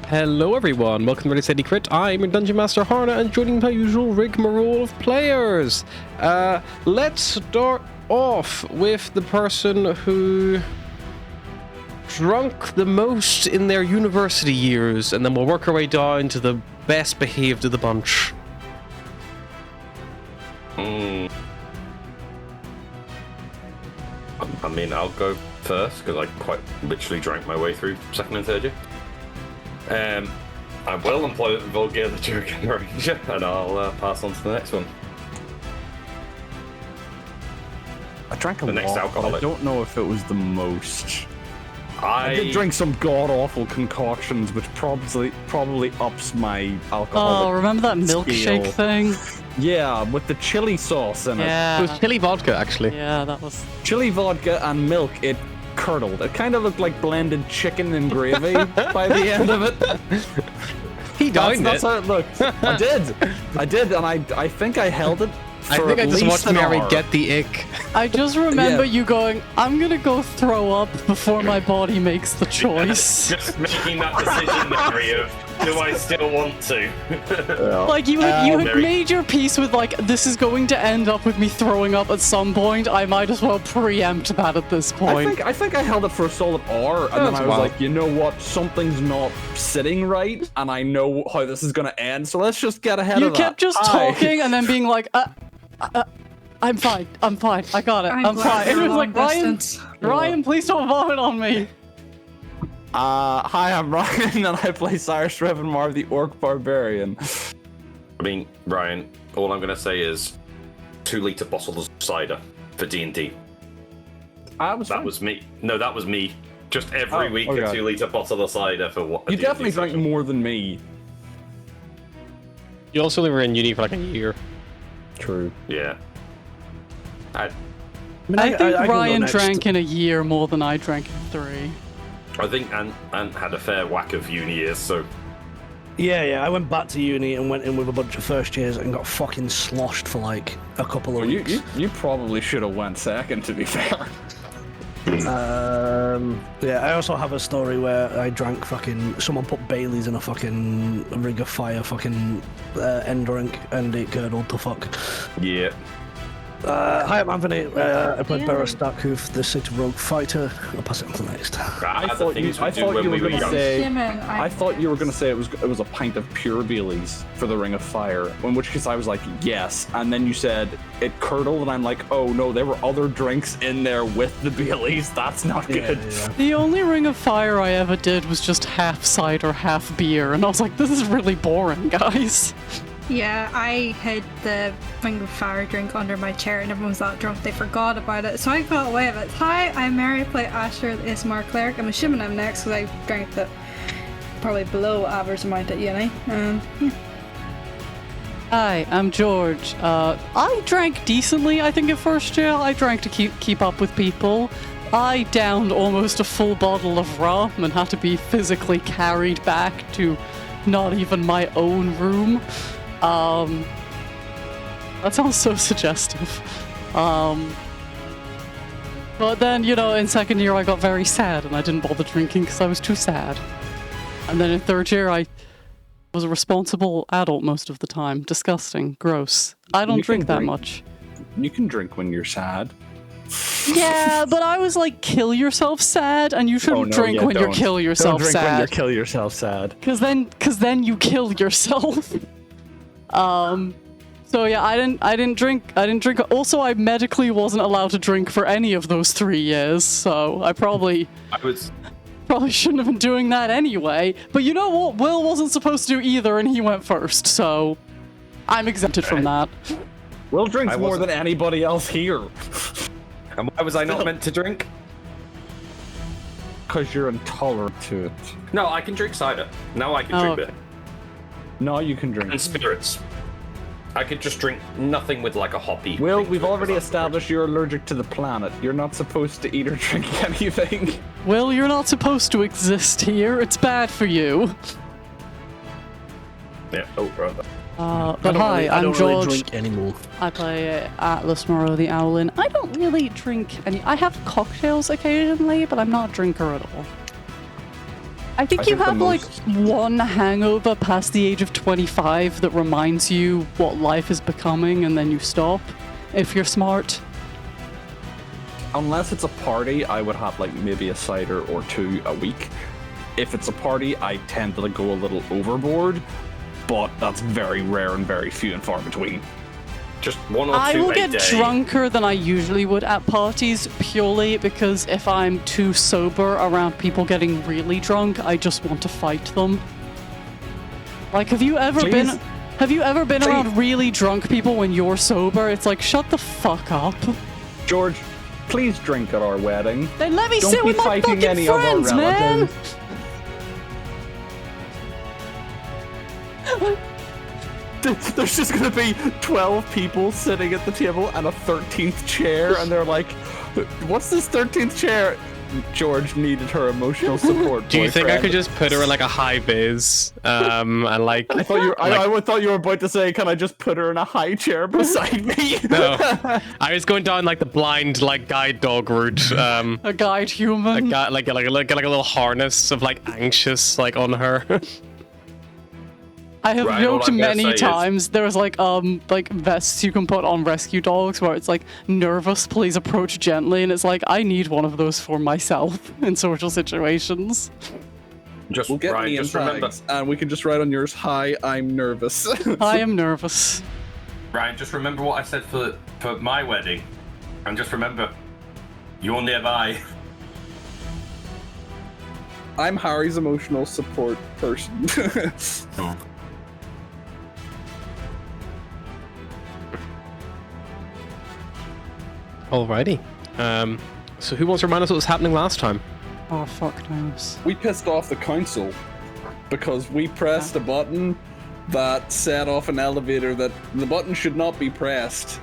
Hello everyone, welcome to Ready Steady Crit. I'm your Dungeon Master Harna, and joining my usual rigmarole of players. Let's start off with the person who drunk the most in their university years, and then we'll work our way down to the best behaved of the bunch. I mean, I'll go first, because I quite literally drank my way through second and third year. I will employ Volgear the Jurgen Ranger, and I'll pass on to the next one. I drank a The lot, next but alcoholic. I don't know if it was the most. I did drink some god-awful concoctions, which probably ups my alcohol. Oh, remember that milkshake thing? Yeah, with the chili sauce in it. Yeah. It was chili vodka, actually. Yeah, that was... Chili vodka and milk, it curdled. It kind of looked like blended chicken and gravy by the end of it. He dined That's how it looked. I did, and I think I held it for I think at I just least watched Mary an hour. get the ick. I just remember Yeah. you going, I'm gonna go throw up before my body makes the choice. just making that decision, Mary, of do I still want to? Like, you had Mary. made your peace with, like, this is going to end up with me throwing up at some point. I might as well preempt that at this point. I think I held it for a solid hour, and then That's I was wild. like, you know what? Something's not sitting right, and I know how this is gonna end. So let's just get ahead You of that. kept just Hi. talking and then being like, I'm fine, I got it, I'm fine. And it was like, Ryan, please don't vomit on me. Hi, I'm Ryan, and I play Cyrus Revanmar, the Orc Barbarian. I mean, Ryan, all I'm going to say is 2-litre bottles of cider for D&D. That was me. No, that was me. Just every week, okay. a 2-litre bottle of cider for what? You definitely drank more than me. You also only were in uni for like a year. True. Yeah. I think Ryan drank in a year more than I drank in 3. I think Ant had a fair whack of uni years, so... Yeah, I went back to uni and went in with a bunch of first years and got fucking sloshed for like a couple of weeks. You probably should have went second, to be fair. Yeah, I also have a story where I drank fucking... Someone put Baileys in a fucking Ring of Fire fucking end drink and it curdled to fuck. Yeah. Hi, I'm Anthony. I play Barrow Starkhoof, the City Rogue Fighter. I'll pass it on to the next. I thought you were going to say. I thought you were going to say it was a pint of pure Baileys for the Ring of Fire. In which case I was like, yes, and then you said it curdled, and I'm like, oh no, there were other drinks in there with the Baileys. That's not good. Yeah. The only Ring of Fire I ever did was just half cider, half beer, and I was like, this is really boring, guys. Yeah, I hid the Ring of Fire drink under my chair and everyone was that drunk they forgot about it. So I got away with it. Hi, I'm Mary, I play Asher, the ASMR cleric. I'm assuming I'm next because I drank the probably below average amount at uni. Yeah. Hi, I'm George. I drank decently, I think, at first year. I drank to keep up with people. I downed almost a full bottle of rum and had to be physically carried back to not even my own room. That sounds so suggestive. But then, you know, in second year I got very sad and I didn't bother drinking because I was too sad. And then in third year I was a responsible adult most of the time. Disgusting. Gross. I don't drink that much. You can drink when you're sad. Yeah, but I was like, kill yourself sad, and you shouldn't drink when you kill yourself don't drink sad. when you kill yourself sad. Cause then you kill yourself. So yeah, I didn't drink. Also, I medically wasn't allowed to drink for any of those 3 years, so I probably shouldn't have been doing that anyway. But you know what? Will wasn't supposed to do either, and he went first, so I'm exempted from that. Will drinks more than anybody else here. And why was I not meant to drink? Because you're intolerant to it. No, I can drink cider. Now I can drink beer. No, you can drink. And spirits. I could just drink nothing with like a hoppy... Will, thing we've to it, already 'cause I'm established you're allergic to the planet. You're not supposed to eat or drink anything. Will, you're not supposed to exist here. It's bad for you. Yeah, oh, right. But hi, I'm George. I don't really drink anymore. I play Atlas Moreau the Owlin. I don't really drink any. I have cocktails occasionally, but I'm not a drinker at all. I think you have like one hangover past the age of 25 that reminds you what life is becoming, and then you stop, if you're smart. Unless it's a party, I would have like maybe a cider or two a week. If it's a party, I tend to go a little overboard, but that's very rare and very few and far between. Just one or two I will a get day. drunker than I usually would at parties, purely because if I'm too sober around people getting really drunk, I just want to fight them. Like, have you ever been around really drunk people when you're sober? It's like, shut the fuck up. George, please drink at our wedding. Then let me Don't sit be with my fighting fucking any of our friends, man. relatives. There's just gonna be 12 people sitting at the table and a 13th chair, and they're like, what's this 13th chair? George needed her emotional support. Do you think I could just put her in like a high vis, and like? I thought you were about to say, can I just put her in a high chair beside me? No, I was going down like the blind like guide dog route. A guide human. A guy like a little harness of like anxious like on her. I have Right, joked all I'm gonna many say is- times. There's like vests you can put on rescue dogs where it's like, nervous, please approach gently, and it's like, I need one of those for myself in social situations. Just We'll get Ryan, me in just remember, tags, and we can just write on yours, hi, I'm nervous. I am nervous. Ryan, just remember what I said for my wedding, and just remember, you're nearby. I'm Harry's emotional support person. Alrighty. So who wants to remind us what was happening last time? Oh, fuck knows. We pissed off the council because we pressed a button that set off an elevator that the button should not be pressed.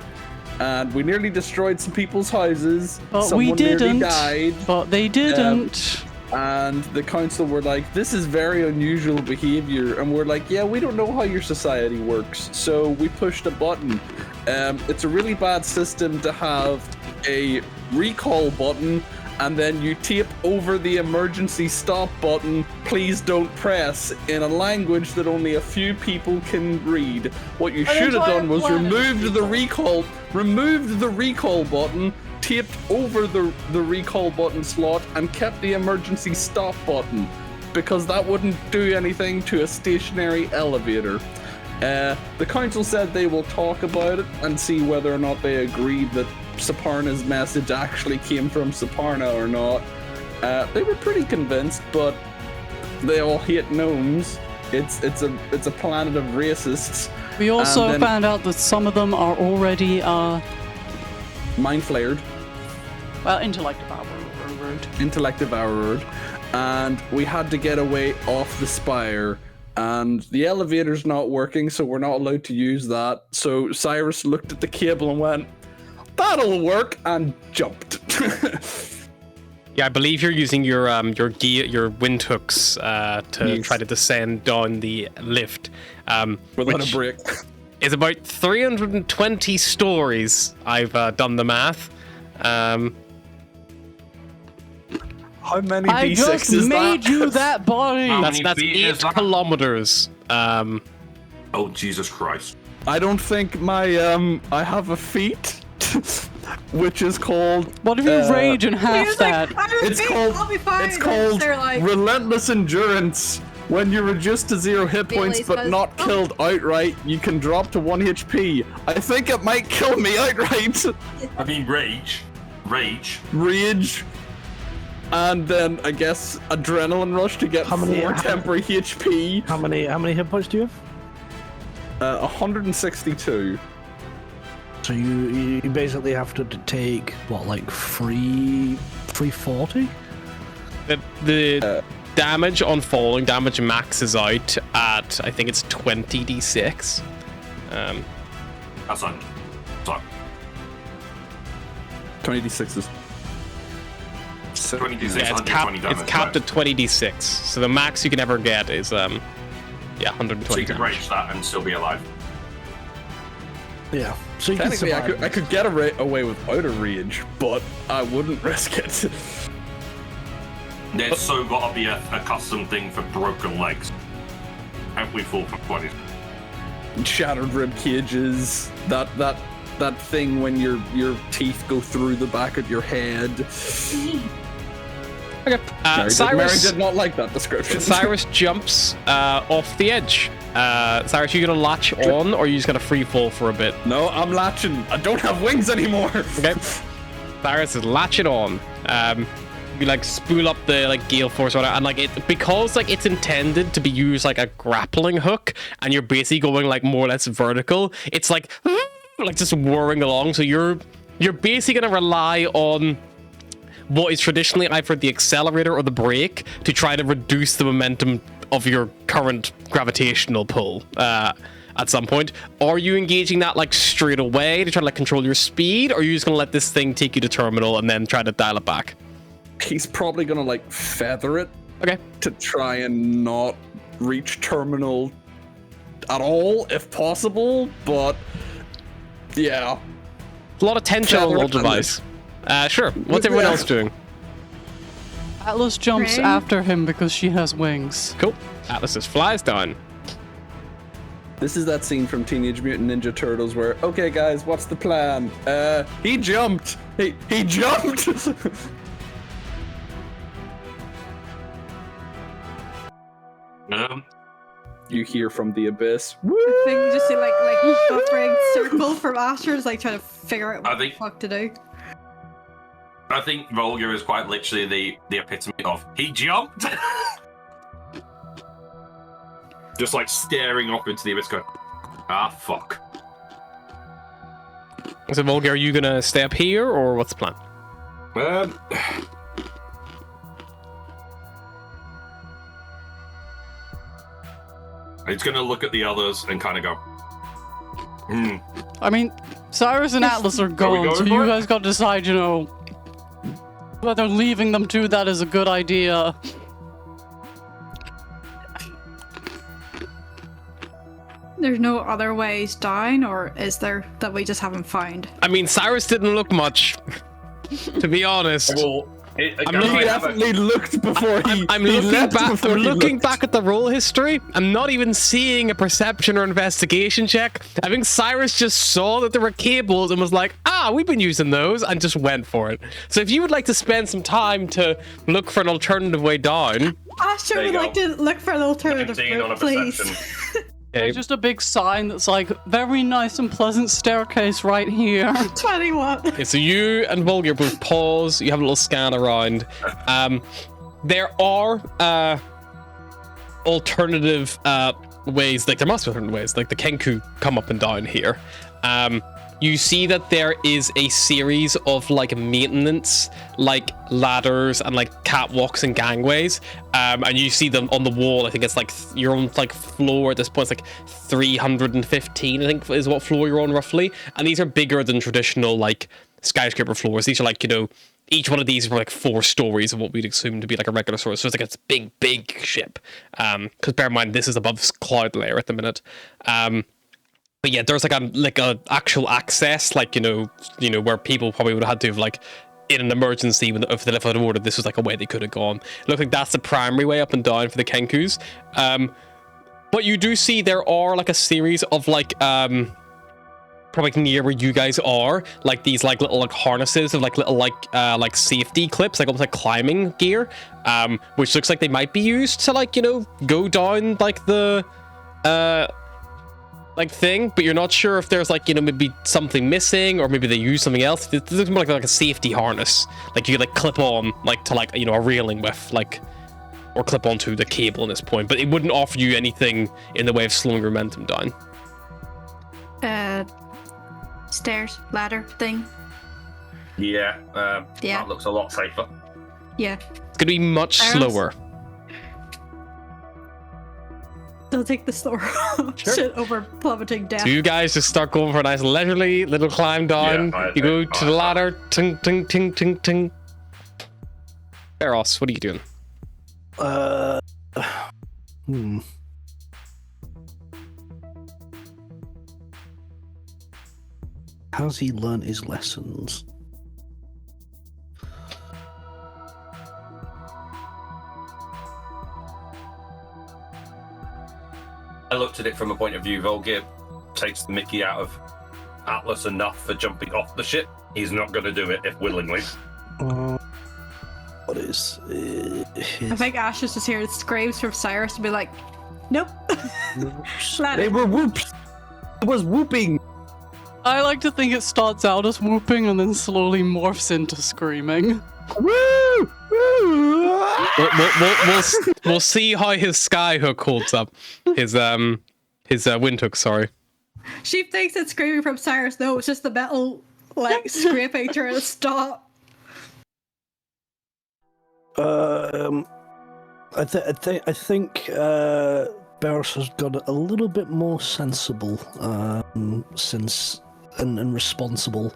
And we nearly destroyed some people's houses. But Someone we didn't. nearly died. But they didn't. And the council were like, this is very unusual behavior. And we're like, yeah, we don't know how your society works. So we pushed a button. It's a really bad system to have a recall button and then you tape over the emergency stop button, please don't press, in a language that only a few people can read. What you should have done was removed the recall button, taped over the recall button slot, and kept the emergency stop button, because that wouldn't do anything to a stationary elevator. The council said they will talk about it and see whether or not they agreed that Saparna's message actually came from Saparna or not. They were pretty convinced, but they all hate gnomes. It's a planet of racists. We also found out that some of them are already mind flared. Well, intellect devoured. And we had to get away off the spire. And the elevator's not working, so we're not allowed to use that. So Cyrus looked at the cable and went, that'll work, and jumped. Yeah, I believe you're using your wind hooks to try to descend down the lift. Without a break. It's about 320 stories. I've done the math. How many I D6 just is made that? you that body. That's 8 kilometers. Oh, Jesus Christ. I don't think my I have a feat, which is called. What if you rage and half that? It's called relentless endurance. When you're reduced to 0 hit points but not killed outright, you can drop to 1 HP. I think it might kill me outright. I mean, rage. And then I guess adrenaline rush to get 4 temporary HP. How many hit points do you have? 162. So you basically have to take what, like 340? The damage on falling damage maxes out at, I think it's 20 d6. That's on. Sorry. 20 d6 is. 20 d6, Yeah, it's capped at 20 d6. So the max you can ever get is 120. So you could damage. rage that and still be alive. Yeah. So you can Technically, survive. I could get away without a rage, but I wouldn't risk it. There's so got to be a custom thing for broken legs. Hope we fall for 20. Shattered rib cages. That thing when your teeth go through the back of your head. Okay. Mary did not like that description. Cyrus jumps off the edge. Cyrus, you gonna latch on, or are you just gonna free fall for a bit? No, I'm latching. I don't have wings anymore. Okay. Cyrus is latching on. You like spool up the like gale force on it, and like it because like it's intended to be used like a grappling hook, and you're basically going like more or less vertical. It's like just whirring along. So you're basically gonna rely on what is traditionally either the accelerator or the brake to try to reduce the momentum of your current gravitational pull at some point. Are you engaging that like straight away to try to like control your speed, or are you just gonna let this thing take you to terminal and then try to dial it back? He's probably gonna like feather it, okay, to try and not reach terminal at all if possible. But yeah, a lot of tension on the little device. Sure. What's everyone else doing? Atlas jumps after him because she has wings. Cool. Atlas just flies down. This is that scene from Teenage Mutant Ninja Turtles where, okay guys, what's the plan? He jumped. He jumped. You hear from the abyss. Woo! I think you just see like buffering circle from Asher's like trying to figure out what the fuck to do. I think Volga is quite literally the epitome of he jumped. Just like staring up into the abyss going, fuck. So Volga, are you gonna stay up here or what's the plan? He's gonna look at the others and kind of go, I mean, Cyrus and Atlas are gone, so you guys got to decide, whether leaving them do that is a good idea. There's no other ways down, or is there that we just haven't found? I mean, Cyrus didn't look much, to be honest. Well, he definitely looked before I'm looking back at the roll history. I'm not even seeing a perception or investigation check. I think Cyrus just saw that there were cables and was like, we've been using those, and just went for it. So if you would like to spend some time to look for an alternative way down. I sure would like to look for an alternative route, please. Okay. There's just a big sign that's like, very nice and pleasant staircase right here. 21. Okay, so you and Volga both pause. You have a little scan around. There are alternative ways. Like, there must be alternative ways. Like, the Kenku come up and down here. You see that there is a series of like maintenance, like ladders and like catwalks and gangways, and you see them on the wall. I think it's like you're on like floor at this point. It's like 315, I think, is what floor you're on roughly. And these are bigger than traditional like skyscraper floors. These are like, each one of these is like 4 stories of what we'd assume to be like a regular store. So it's like a big ship. Because bear in mind, this is above cloud layer at the minute. But yeah, there's like a actual access, like, where people probably would have had to have, like, in an emergency, if they left out of order, this was like a way they could have gone. It looks like that's the primary way up and down for the Kenkus. But you do see there are like a series of like, probably near where you guys are, like these like little like harnesses of like little like safety clips, like almost like climbing gear, which looks like they might be used to like, go down like the, like thing, but you're not sure if there's like, maybe something missing, or maybe they use something else. It looks more like a safety harness, like you could like clip on like to like, a railing with, like, or clip onto the cable at this point, but it wouldn't offer you anything in the way of slowing your momentum down. Stairs, ladder thing. Yeah, that looks a lot safer. Yeah. It's gonna be much slower. They'll take the store shit over plummeting down. So you guys just start going for a nice leisurely little climb down. You go to the ladder. Ting, ting, ting, ting, ting. Eros, what are you doing? Has he learned his lessons? I looked at it from a point of view. Volgir takes the mickey out of Atlas enough for jumping off the ship. He's not going to do it if willingly. What is? I think Ash is just hearing screams from Cyrus to be like, nope. They were whoops. It was whooping. I like to think it starts out as whooping and then slowly morphs into screaming. Woo! Woo! We'll see how his skyhook holds up. His windhook, sorry. She thinks it's screaming from Cyrus. No, it's just the metal like scraping trying to stop. I think Barris has got a little bit more sensible since and responsible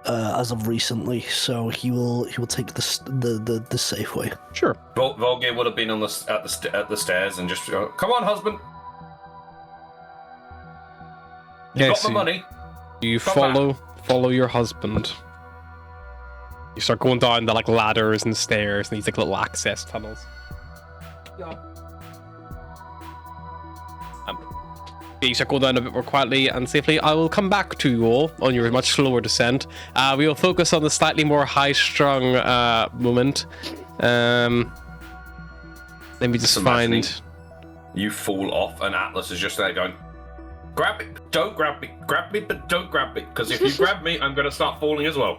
as of recently, so he will take the safe way. Sure. Volgir would have been on at the stairs and just go, "Come on, husband. You got my money." You follow your husband. You start going down the like ladders and stairs and these like little access tunnels. Yeah. You start going down a bit more quietly and safely. I will come back to you all on your much slower descent. We will focus on the slightly more high-strung moment. Let me just find. You fall off, and Atlas is just there going, "Grab me, don't grab me, but don't grab me, because if you grab me, I'm going to start falling as well."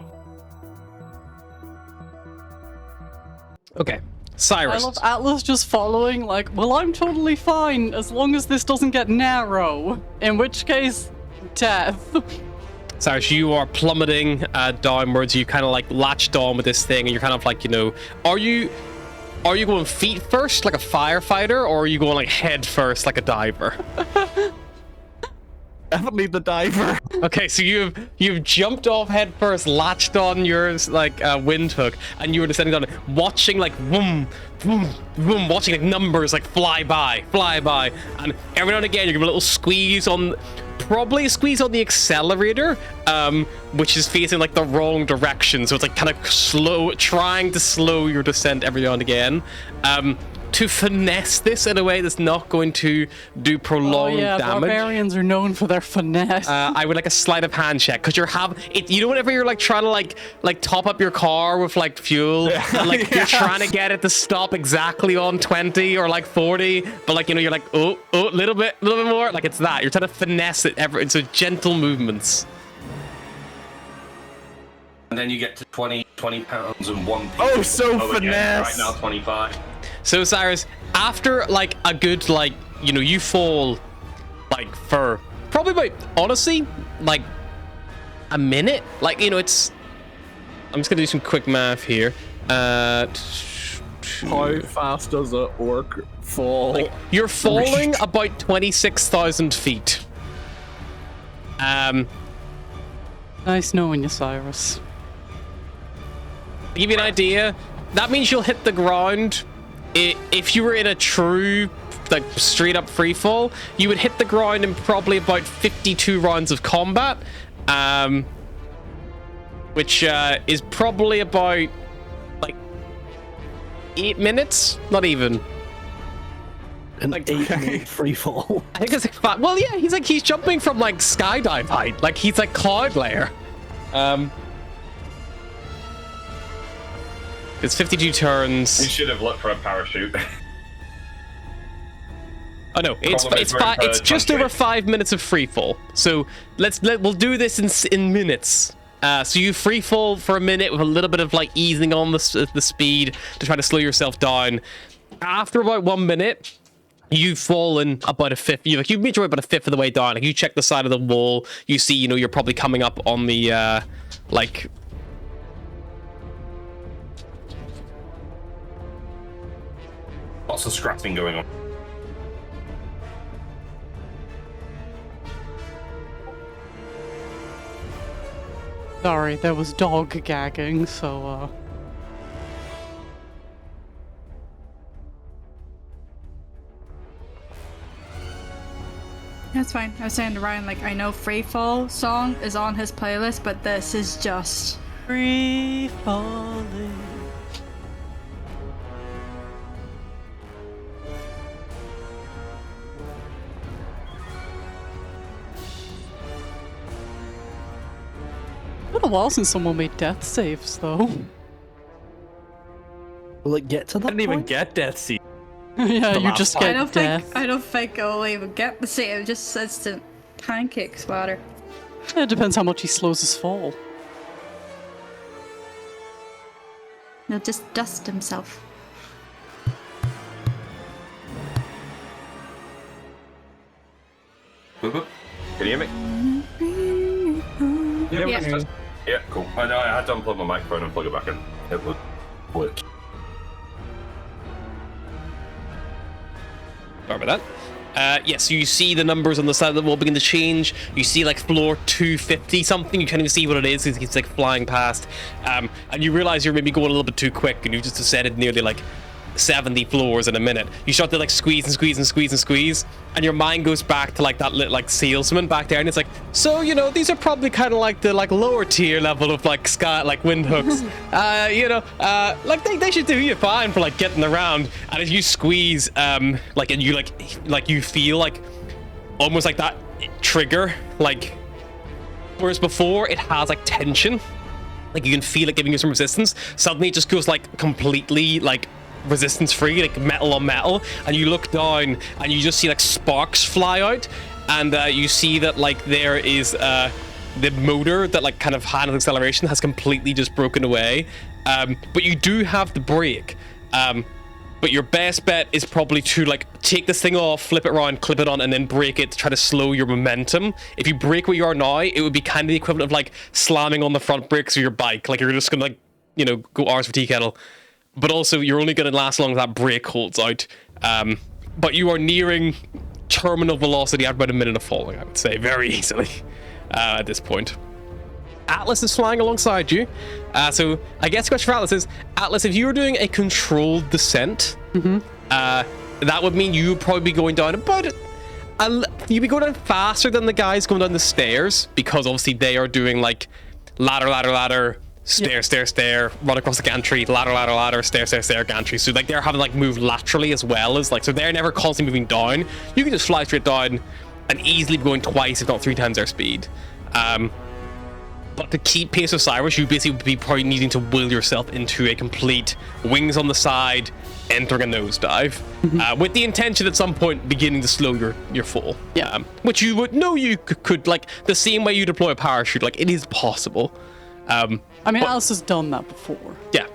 Okay. Cyrus. I love Atlas just following, like, well, I'm totally fine as long as this doesn't get narrow. In which case, death. Cyrus, you are plummeting downwards. You kind of like latched on with this thing, and you're kind of like, are you going feet first like a firefighter, or are you going like head first like a diver? Definitely the diver. Okay, so you've jumped off head first, latched on yours like windhook, and you were descending down, watching like boom, boom, boom, watching like numbers like fly by, and every now and again you give a little squeeze on, probably a squeeze on the accelerator, which is facing like the wrong direction, so it's like kind of trying to slow your descent every now and again. To finesse this in a way that's not going to do prolonged damage. Barbarians are known for their finesse. I would like a sleight of hand check, because you know, whenever you're like trying to like top up your car with like fuel, and like you're trying to get it to stop exactly on 20 or like 40, but like, you're like, oh, a little bit more, like it's that. You're trying to finesse it into gentle movements. And then you get to 20 pounds and 1 piece. Oh, so finesse. Right now, 25. So Cyrus, after like a good you fall like for probably about, honestly, like a minute. Like, it's, I'm just gonna do some quick math here. How fast does an orc fall? Like, you're falling about 26,000 feet. Nice knowing you, Cyrus. To give you an idea, that means you'll hit the ground. If you were in a true, like, straight up free fall, you would hit the ground in probably about 52 rounds of combat, which is probably about like 8 minutes, not even. An like 8-minute free fall. I think it's like 5. Well, yeah, he's jumping from like skydive height, like he's like cloud layer. It's 52 turns. You should have looked for a parachute. Oh no, it's just over 5 minutes of free fall. So we'll do this in minutes. So you free fall for a minute with a little bit of like easing on the speed to try to slow yourself down. After about 1 minute, you've fallen about a fifth. You've made your way about a fifth of the way down. Like, you check the side of the wall, you see, you're probably coming up on the like. Lots of scrapping going on. Sorry, there was dog gagging, so That's fine. I was saying to Ryan, like, I know Free Fall song is on his playlist, but this is just free falling. a while since someone made death saves, though. Will it get to that? I didn't even point? get death seed. Yeah, you just get death. I don't think I'll even get the save. Just instant pancake splatter. It depends how much he slows his fall. He'll just dust himself. Can you hear me? Yeah. Yeah, cool. I know I had to unplug my microphone and plug it back in. It would work. Sorry about that. Yes, so you see the numbers on the side of the wall begin to change. You see like floor 250 something. You can't even see what it is. It's like flying past. And you realize you're maybe going a little bit too quick and you've just ascended nearly like 70 floors in a minute. You start to like squeeze and squeeze and squeeze and squeeze, and your mind goes back to like that like salesman back there, and it's like, so you know, these are probably kind of like the like lower tier level of like sky like wind hooks. Like they should do you fine for like getting around. And as you squeeze, like and you like you feel like almost like that trigger, like whereas before it has like tension, like you can feel it giving you some resistance. Suddenly it just goes like completely like resistance free, like metal on metal, and you look down and you just see like sparks fly out, and you see that like there is the motor that like kind of handles acceleration has completely just broken away, but you do have the brake, but your best bet is probably to like take this thing off, flip it around, clip it on, and then brake it to try to slow your momentum. If you brake where you are now, it would be kind of the equivalent of like slamming on the front brakes of your bike, like you're just gonna like, you know, go R's for tea kettle. But also, you're only going to last as long as that brake holds out. But you are nearing terminal velocity at about a minute of falling, I would say, very easily at this point. Atlas is flying alongside you. So I guess the question for Atlas is, Atlas, if you were doing a controlled descent, that would mean you would probably be going down about... you'd be going down faster than the guys going down the stairs, because obviously they are doing like ladder, stair, run across the gantry, ladder, stair, gantry. So like they're having like move laterally as well as like, so they're never constantly moving down. You can just fly straight down and easily be going twice, if not 3 times their speed. But to keep pace with Cyrus, you basically would be probably needing to will yourself into a complete wings on the side, entering a nosedive, with the intention at some point beginning to slow your fall. Yeah. Which you would know you could like the same way you deploy a parachute, like it is possible. I mean, Alice has done that before. Yeah,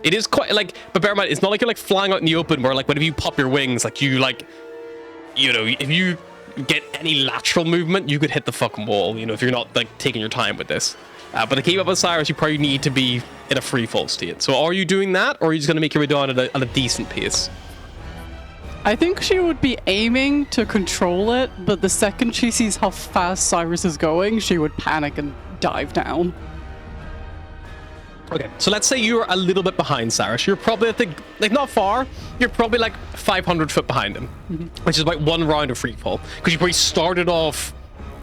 it is quite like, but bear in mind, it's not like you're like flying out in the open where like whenever you pop your wings, like you like, you know, if you get any lateral movement, you could hit the fucking wall, you know, if you're not like taking your time with this. But to keep up with Cyrus, you probably need to be in a free fall state. So are you doing that, or are you just going to make your way down at a decent pace? I think she would be aiming to control it, but the second she sees how fast Cyrus is going, she would panic and dive down. Okay, so let's say you're a little bit behind Cyrus. You're probably at the, like not far, you're probably like 500 foot behind him, which is about 1 round of free fall. Because you probably started off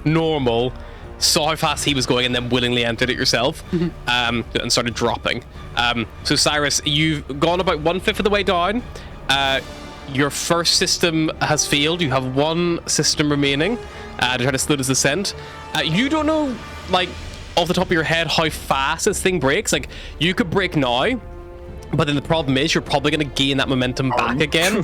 normal, saw how fast he was going, and then willingly entered it yourself, and started dropping. So Cyrus, you've gone about 1/5 of the way down. Your first system has failed. You have 1 system remaining to try to slow this descent. You don't know, like, off the top of your head how fast this thing breaks. Like, you could break now, but then the problem is you're probably going to gain that momentum back again.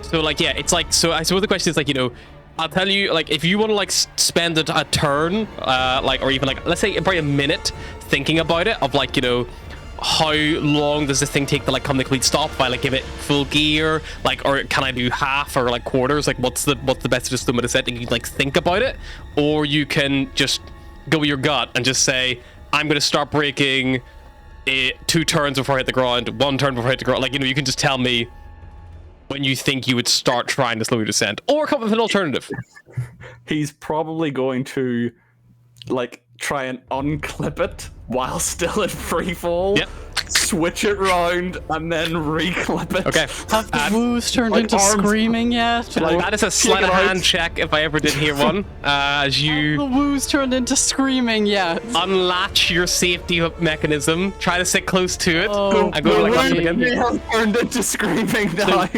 So like, yeah, it's like, so I suppose the question is like, you know, I'll tell you, like, if you want to like spend a turn, like, or even like, let's say probably a minute thinking about it, of like, you know, how long does this thing take to like come to complete stop? If I like give it full gear, like, or can I do half or like quarters? Like, what's the best system with a set? You can like think about it, or you can just go with your gut and just say, I'm gonna start breaking 2 turns before I hit the ground, 1 turn before I hit the ground. Like, you know, you can just tell me when you think you would start trying to slow your descent, or come up with an alternative. He's probably going to like try and unclip it while still in free fall. Yep. Switch it round and then reclip it. Okay. Have the woos turned into arms- screaming yet? Like, That is a sleight of Shake it out. hand check if I ever did hear one. As you The woos turned into screaming yet? unlatch your safety mechanism, try to sit close to it, Oh, and go to like The watch it wind again. has turned into screaming now.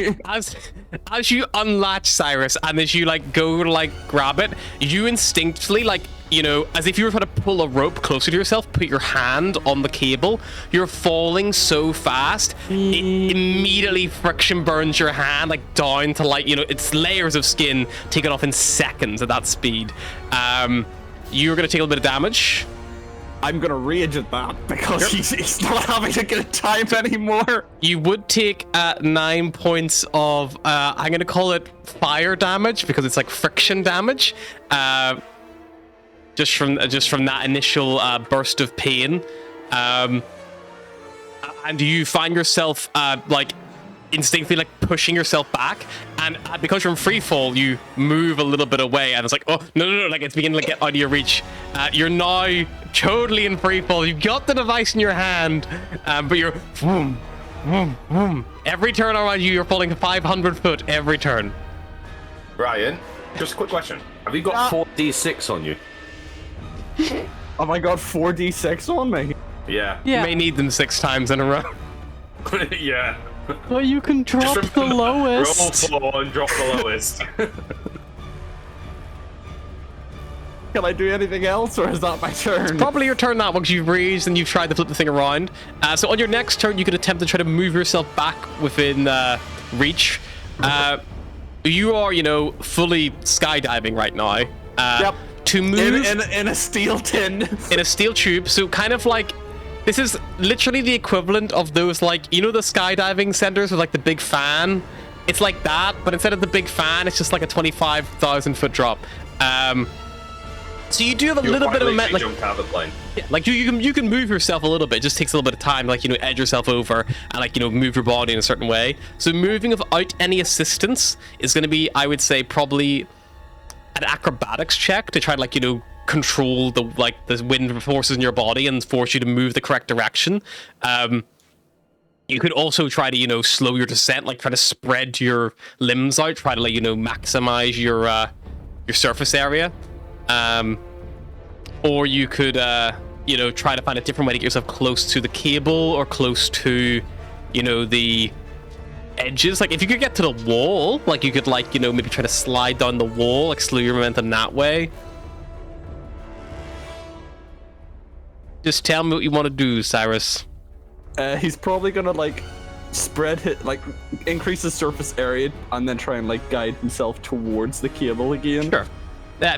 As you unlatch Cyrus, and as you like go to like grab it, you instinctively like you know, as if you were trying to pull a rope closer to yourself, put your hand on the cable. You're falling so fast, it immediately friction burns your hand, like, down to, like, you know, it's layers of skin taken off in seconds at that speed. You're going to take a little bit of damage. I'm going to rage at that because he's not having a good time anymore. You would take 9 points of, I'm going to call it fire damage because it's like friction damage. Just from that initial burst of pain. And you find yourself like instinctively like pushing yourself back, and because you're in free fall, you move a little bit away, and it's like, oh no, like it's beginning to get out of your reach. You're now totally in free fall. You've got the device in your hand, but you're vroom, vroom, vroom. Every turn around you, you're falling 500 foot every turn. Ryan, just a quick question: have you got 4d6 on you? Oh my god, 4d6 on me? Yeah. You may need them 6 times in a row. Yeah. Well, you can drop the lowest. Roll 4 and drop the lowest. Can I do anything else, or is that my turn? Probably your turn that once you've raised and you've tried to flip the thing around. So on your next turn, you could attempt to try to move yourself back within reach. You are, you know, fully skydiving right now. Yep. To move in a steel tin. In a steel tube. So kind of like, this is literally the equivalent of those, like, you know, the skydiving centers with like the big fan. It's like that, but instead of the big fan, it's just like a 25,000 foot drop. So you do have a little bit of like, jumped out of the plane. Yeah, like you can move yourself a little bit. It just takes a little bit of time, like, you know, edge yourself over and, like, you know, move your body in a certain way. So moving without any assistance is going to be, I would say, probably an acrobatics check to try to, like, you know, control the wind forces in your body and force you to move the correct direction. You could also try to, you know, slow your descent, like try to spread your limbs out, try to, like, you know, maximize your surface area. Or you could, you know, try to find a different way to get yourself close to the cable or close to, you know, the edges. Like, if you could get to the wall, like, you could, like, you know, maybe try to slide down the wall, like, slow your momentum that way. Just tell me what you want to do, Cyrus. He's probably gonna, like, increase the surface area and then try and, like, guide himself towards the cable again. Sure.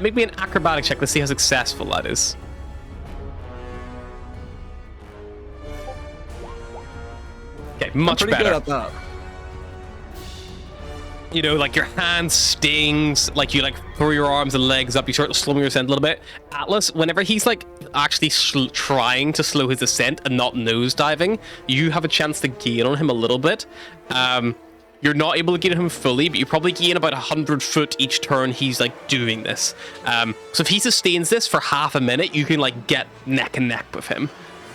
Make me an acrobatic check. Let's see how successful that is. Okay, much better. Good at that. You know, like, your hand stings, like, you, like, throw your arms and legs up, you start slowing your descent a little bit. Atlas, whenever he's, like, actually trying to slow his descent and not nosediving, you have a chance to gain on him a little bit. You're not able to gain him fully, but you probably gain about 100 foot each turn he's, like, doing this. So if he sustains this for half a minute, you can, like, get neck and neck with him.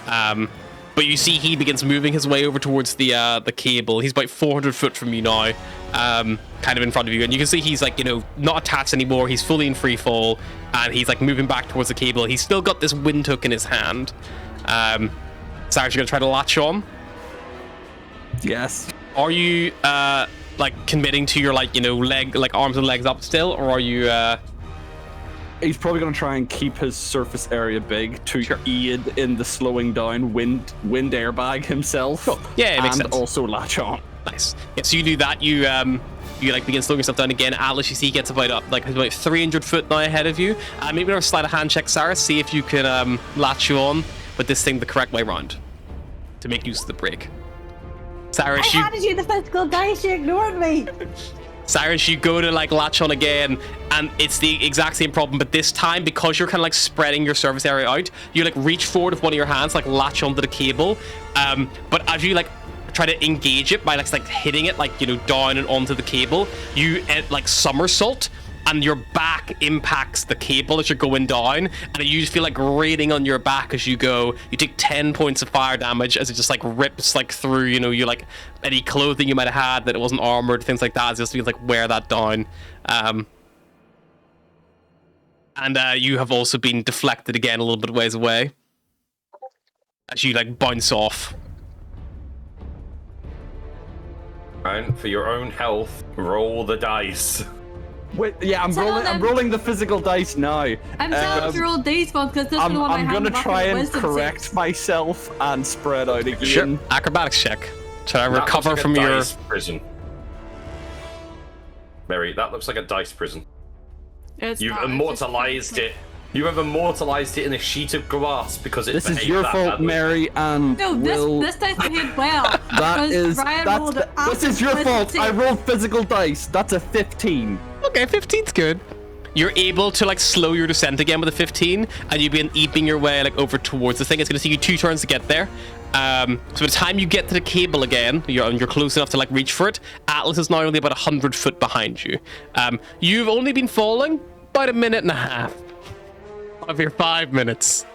But you see he begins moving his way over towards the cable. He's about 400 foot from you now, kind of in front of you. And you can see he's, like, you know, not attached anymore. He's fully in free fall, and he's, like, moving back towards the cable. He's still got this wind hook in his hand. Cyrus, you're going to try to latch on? Yes. Are you, like, committing to your, like, you know, arms and legs up still, or are you, He's probably going to try and keep his surface area big to aid in the slowing down wind airbag himself. Cool. Yeah, it makes sense. And also latch on. Nice. Yeah, so you do that. You like begin slowing yourself down again. Atlas, you see, gets about 300 foot now ahead of you. Maybe a sleight of hand check, Cyrus. See if you can latch you on with this thing the correct way around to make use of the break. Cyrus, I handed you the physical dice. You ignored me. Cyrus, you go to, like, latch on again, and it's the exact same problem, but this time, because you're kind of, like, spreading your surface area out, you, like, reach forward with one of your hands, like, latch onto the cable, but as you, like, try to engage it by, like, hitting it, like, you know, down and onto the cable, you, like, somersault, and your back impacts the cable as you're going down, and you just feel like grating on your back as you go. You take 10 points of fire damage as it just, like, rips, like, through, you know, you, like, any clothing you might have had that it wasn't armored, things like that, just feels like wear that down. And you have also been deflected again a little bit ways away as you, like, bounce off. And for your own health, roll the dice. Wait, yeah, I'm rolling the physical dice now. I'm telling you roll these ones because this is the one I'm gonna try and correct myself and spread out again. Sure. Acrobatics check. Try to recover like from your prison. Mary, that looks like a dice prison. You've immortalized it. You have immortalized it in a sheet of glass because it. This is your fault, Mary, and no, this dice behaved well. This is your fault. I rolled physical dice. That's a 15. Okay, 15's good. You're able to like slow your descent again with a 15, and you've been eeping your way like over towards the thing. It's going to take you 2 turns to get there. So by the time you get to the cable again, you're close enough to like reach for it. Atlas is now only about 100 foot behind you. You've only been falling about 1.5 minutes of your 5 minutes.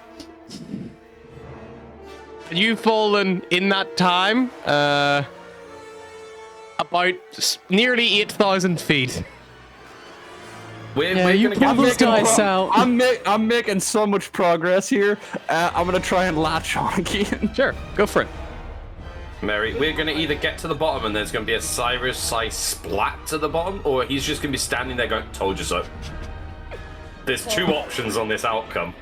And you've fallen in that time about nearly 8,000 feet. We're you pull those dice out. I'm making so much progress here. I'm gonna try and latch on again. Sure, go for it. Mary, we're gonna either get to the bottom and there's gonna be a Cyrus-sized splat to the bottom, or he's just gonna be standing there going, "Told you so." There's 2 options on this outcome.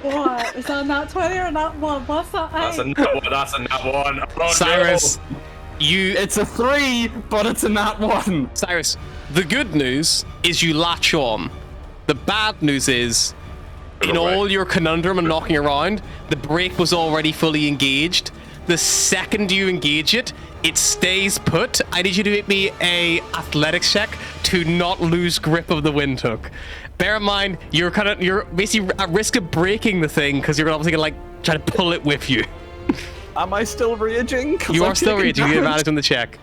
What? Is that not 20 or not 1? What's that? That's a nat 1. That's a nat 1. Oh, Cyrus, no. It's a 3, but it's a nat 1. Cyrus, the good news is you latch on. The bad news is, in all your conundrum and knocking around, the brake was already fully engaged. The second you engage it, it stays put. I need you to make me a athletics check to not lose grip of the windhook. Bear in mind, you're basically at risk of breaking the thing because you're obviously gonna like try to pull it with you. Am I still raging? You are still raging. You get advantage on the check.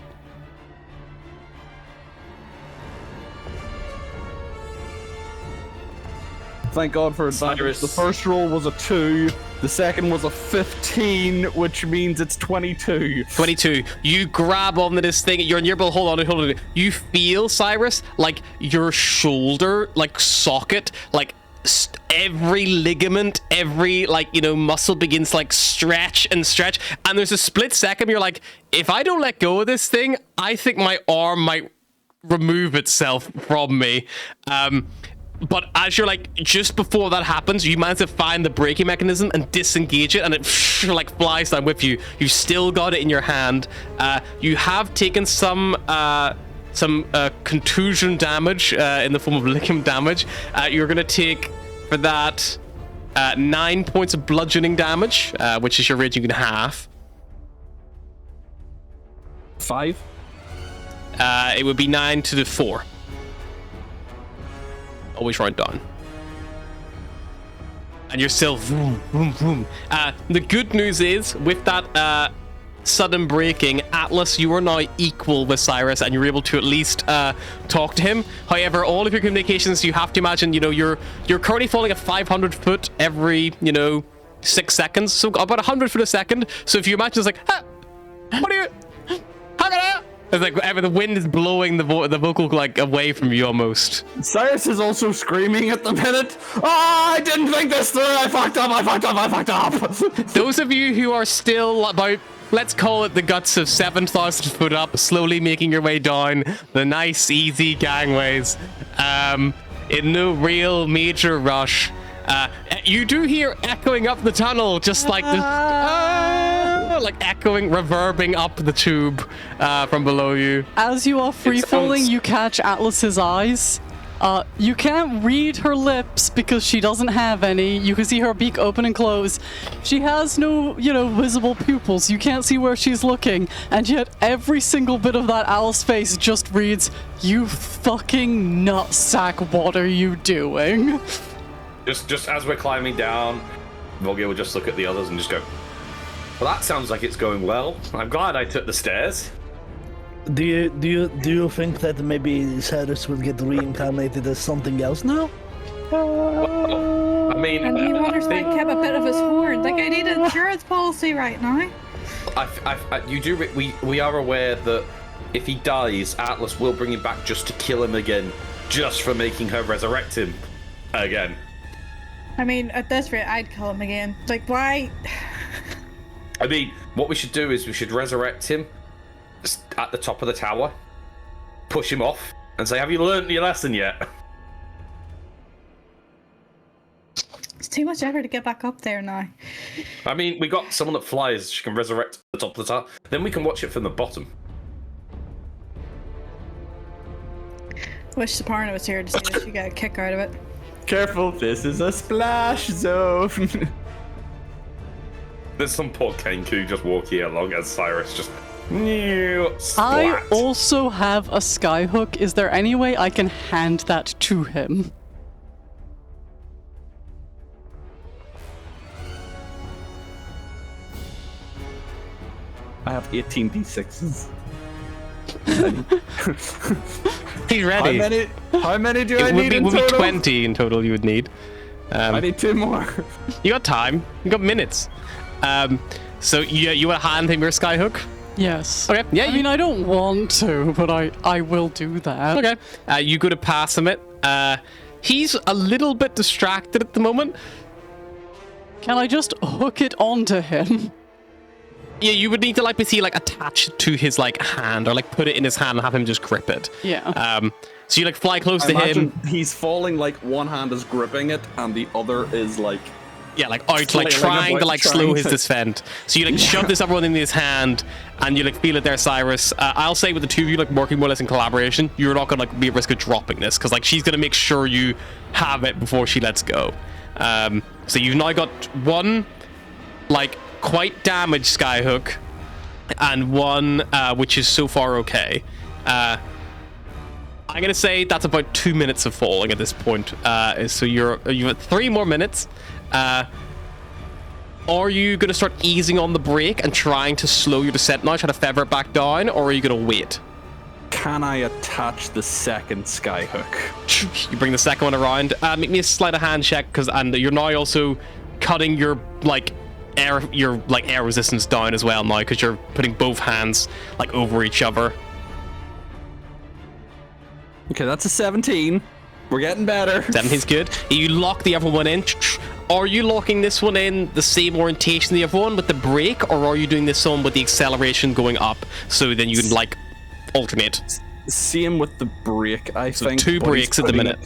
Thank God for advantage. Cyrus. The first roll was a 2. The second was a 15, which means it's 22. 22. You grab onto this thing. You're in your ball. Hold on. You feel, Cyrus, like your shoulder, like socket, like every ligament, every muscle begins to like stretch. And there's a split second you're like, if I don't let go of this thing, I think my arm might remove itself from me. But as you're like, just before that happens, you manage to find the braking mechanism and disengage it, and it like flies down with you. You've still got it in your hand. You have taken some contusion damage in the form of ligament damage. You're going to take, for that, 9 points of bludgeoning damage, which is your raging in half. 5? It would be 9 to the 4. Always round down. And you're still vroom, vroom, vroom. The good news is, with that sudden braking, Atlas, you are now equal with Cyrus, and you're able to at least talk to him. However, all of your communications, you have to imagine, you're currently falling at 500 foot every, 6 seconds, so about 100 foot a second. So if you imagine, it's like, what are you? It's like the wind is blowing the vocal like away from you almost. Cyrus is also screaming at the minute. Oh, I didn't think this through. I fucked up. Those of you who are still about, let's call it the guts of 7,000 foot up, slowly making your way down the nice, easy gangways, in no real major rush. You do hear echoing up the tunnel, just like like echoing, reverbing up the tube from below you. As you are free falling, you catch Atlas's eyes. You can't read her lips because she doesn't have any. You can see her beak open and close. She has no, visible pupils. You can't see where she's looking. And yet every single bit of that owl's face just reads, "You fucking nutsack, what are you doing?" Just as we're climbing down, Volgir will just look at the others and just go, "Well, that sounds like it's going well. I'm glad I took the stairs." Do you think that maybe Cyrus will get reincarnated as something else now? Well, I mean, and you understand kept a bit of his horn. Like, I need an insurance policy right now. We are aware that if he dies, Atlas will bring him back just to kill him again, just for making her resurrect him again. I mean, at this rate, I'd kill him again. Like, why? I mean, what we should do is we should resurrect him at the top of the tower, push him off, and say, "Have you learned your lesson yet?" It's too much effort to get back up there now. I mean, we got someone that flies. She can resurrect the top of the tower. Then we can watch it from the bottom. Wish Saparna was here to see that she got a kick out of it. Careful, this is a splash zone. There's some poor Kenku just walking along as Cyrus just... I splat. also have a skyhook. Is there any way I can hand that to him? I have 18 d6s. He's ready. How many do I need in would be total? 20 in total you would need. I need 2 more. You got time. You got minutes. So you want to hand him your skyhook? Yes. Okay. Yeah. I mean, I don't want to, but I will do that. Okay. You go to pass him it. He's a little bit distracted at the moment. Can I just hook it onto him? Yeah, you would need to like basically like attach it to his like hand or like put it in his hand and have him just grip it. Yeah. So you like fly close to him. He's falling like one hand is gripping it and the other is like out, like trying to like slow his descent. So you like shove this other one in his hand and you like feel it there, Cyrus. I'll say with the two of you like working more or less in collaboration, you're not gonna like be at risk of dropping this because like she's gonna make sure you have it before she lets go. So you've now got one like quite damaged skyhook and one which is so far okay. I'm gonna say that's about 2 minutes of falling at this point. So you've got 3 more minutes. Are you gonna start easing on the brake and trying to slow your descent now, try to feather it back down, or are you gonna wait? Can I attach the second skyhook? You bring the second one around. Make me a sleight of hand check, and you're now also cutting your air resistance down as well now because you're putting both hands like over each other. Okay, that's a 17. We're getting better. 17's good. You lock the other one in. Are you locking this one in the same orientation the other one with the brake, or are you doing this one with the acceleration going up so then you can like alternate? Same with the brake, I think. 2 brakes at the minute.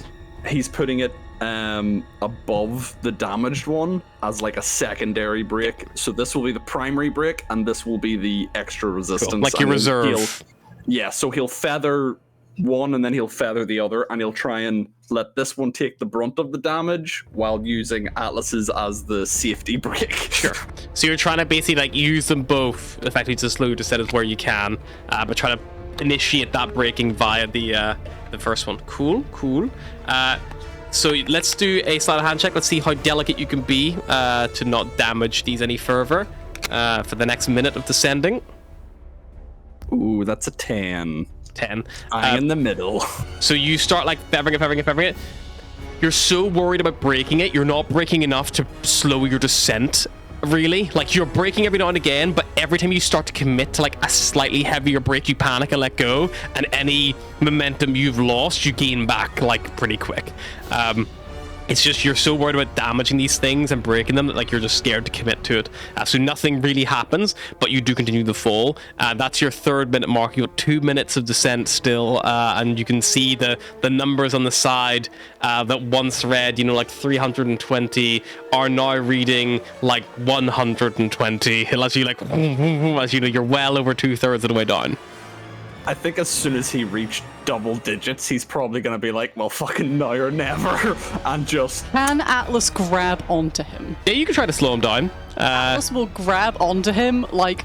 He's putting it above the damaged one as like a secondary brake. So this will be the primary brake, and this will be the extra resistance. Cool. Like your reserve. So he'll feather one and then he'll feather the other, and he'll try and let this one take the brunt of the damage while using Atlas's as the safety brake. Sure. So you're trying to basically like use them both effectively to slow descent as where you can, but try to initiate that braking via the first one. Cool. So let's do a sleight of hand check. Let's see how delicate you can be to not damage these any further for the next minute of descending. Ooh, that's a 10. 10. I'm in the middle. So you start like feathering it. You're so worried about breaking it, you're not breaking enough to slow your descent, really. Like you're braking every now and again, but every time you start to commit to like a slightly heavier brake, you panic and let go, and any momentum you've lost, you gain back like pretty quick. It's just you're so worried about damaging these things and breaking them that like you're just scared to commit to it. So nothing really happens, but you do continue the fall. That's your 3rd minute mark. You got 2 minutes of descent still, and you can see the numbers on the side that once read, like 320 are now reading like 120. As you like, as you know, you're well over 2/3 of the way down. I think as soon as he reached double digits, he's probably going to be like, well, fucking now or never, and just... Can Atlas grab onto him? Yeah, you can try to slow him down. Atlas will grab onto him, like,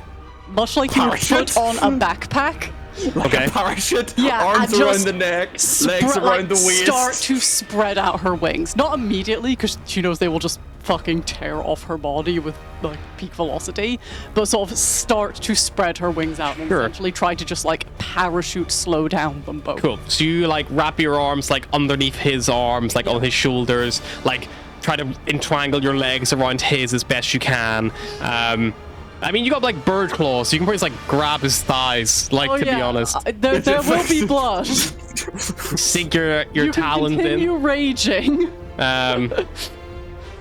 much like you would put on a backpack. Okay. Parachute, yeah, arms around the neck, legs around the waist. Start to spread out her wings. Not immediately, because she knows they will just fucking tear off her body with like peak velocity, but sort of start to spread her wings out and essentially try to just like parachute slow down them both. Cool. So you like wrap your arms like underneath his arms, like on his shoulders, like try to entwingle your legs around his as best you can. I mean, you got like bird claws, so you can probably just like grab his thighs, like to be honest. There will be blood. Sink your you talons can continue raging.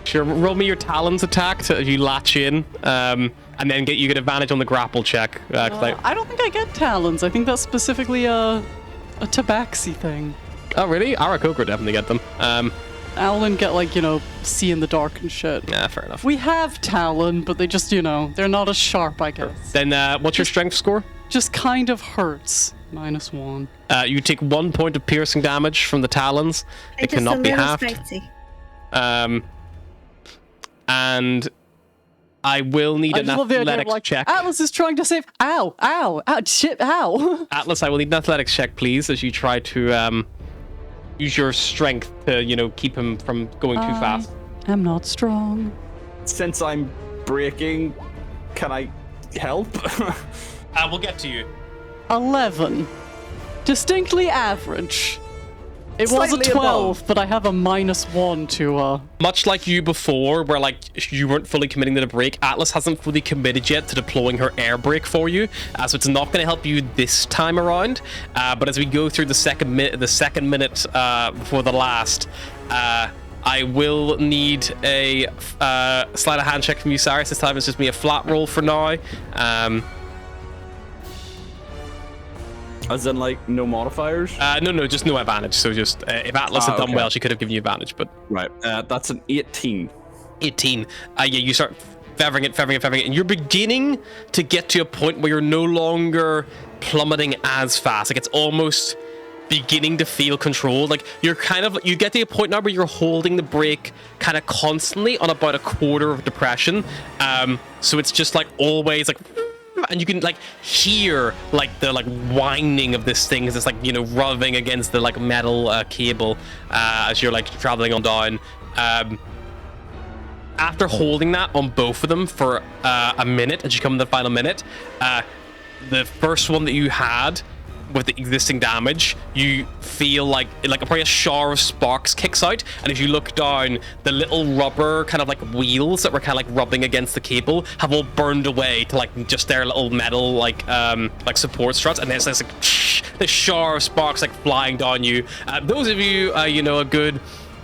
Sure, roll me your talons attack as you latch in, and then you get advantage on the grapple check. I don't think I get talons. I think that's specifically a a tabaxi thing. Oh, really? Aarakocra would definitely get them. Alan get, like, you know, see in the dark and shit. Yeah, fair enough. We have Talon, but they just, you know, they're not as sharp, I guess. Then what's your strength score? Just kind of hurts. -1. You take 1 point of piercing damage from the talons. It cannot be halved. And I will need an athletics check. Atlas is trying to save. Ow! Ow! Ow! Shit! Ow! Atlas, I will need an athletics check, please, as you try to use your strength to, you know, keep him from going too fast. I'm not strong. Since I'm breaking, can I help? We'll get to you. 11. Distinctly average. It was a 12, but I have a -1 to, Much like you before, where, like, you weren't fully committing to the break, Atlas hasn't fully committed yet to deploying her air brake for you, so it's not going to help you this time around. But as we go through the second minute before the last, I will need a sleight of hand check from you, Cyrus. This time it's just me a flat roll for now. As in, like, no modifiers? No, just no advantage. So just if Atlas had done well, she could have given you advantage. But right, that's an 18. 18. Yeah, you start feathering it, and you're beginning to get to a point where you're no longer plummeting as fast. Like, it's almost beginning to feel controlled. Like, you get to a point now where you're holding the brake kind of constantly on about a quarter of depression. So it's just like always like. And you can, like, hear, like, the, like, whining of this thing as it's, like, you know, rubbing against the, like, metal cable as you're, like, traveling on down. After holding that on both of them for a minute, as you come to the final minute, the first one that you had with the existing damage, you feel like probably a shower of sparks kicks out, and if you look down, the little rubber kind of like wheels that were kind of like rubbing against the cable have all burned away to like just their little metal like support struts, and there's this like this shower of sparks like flying down you. Those of you you know, a good,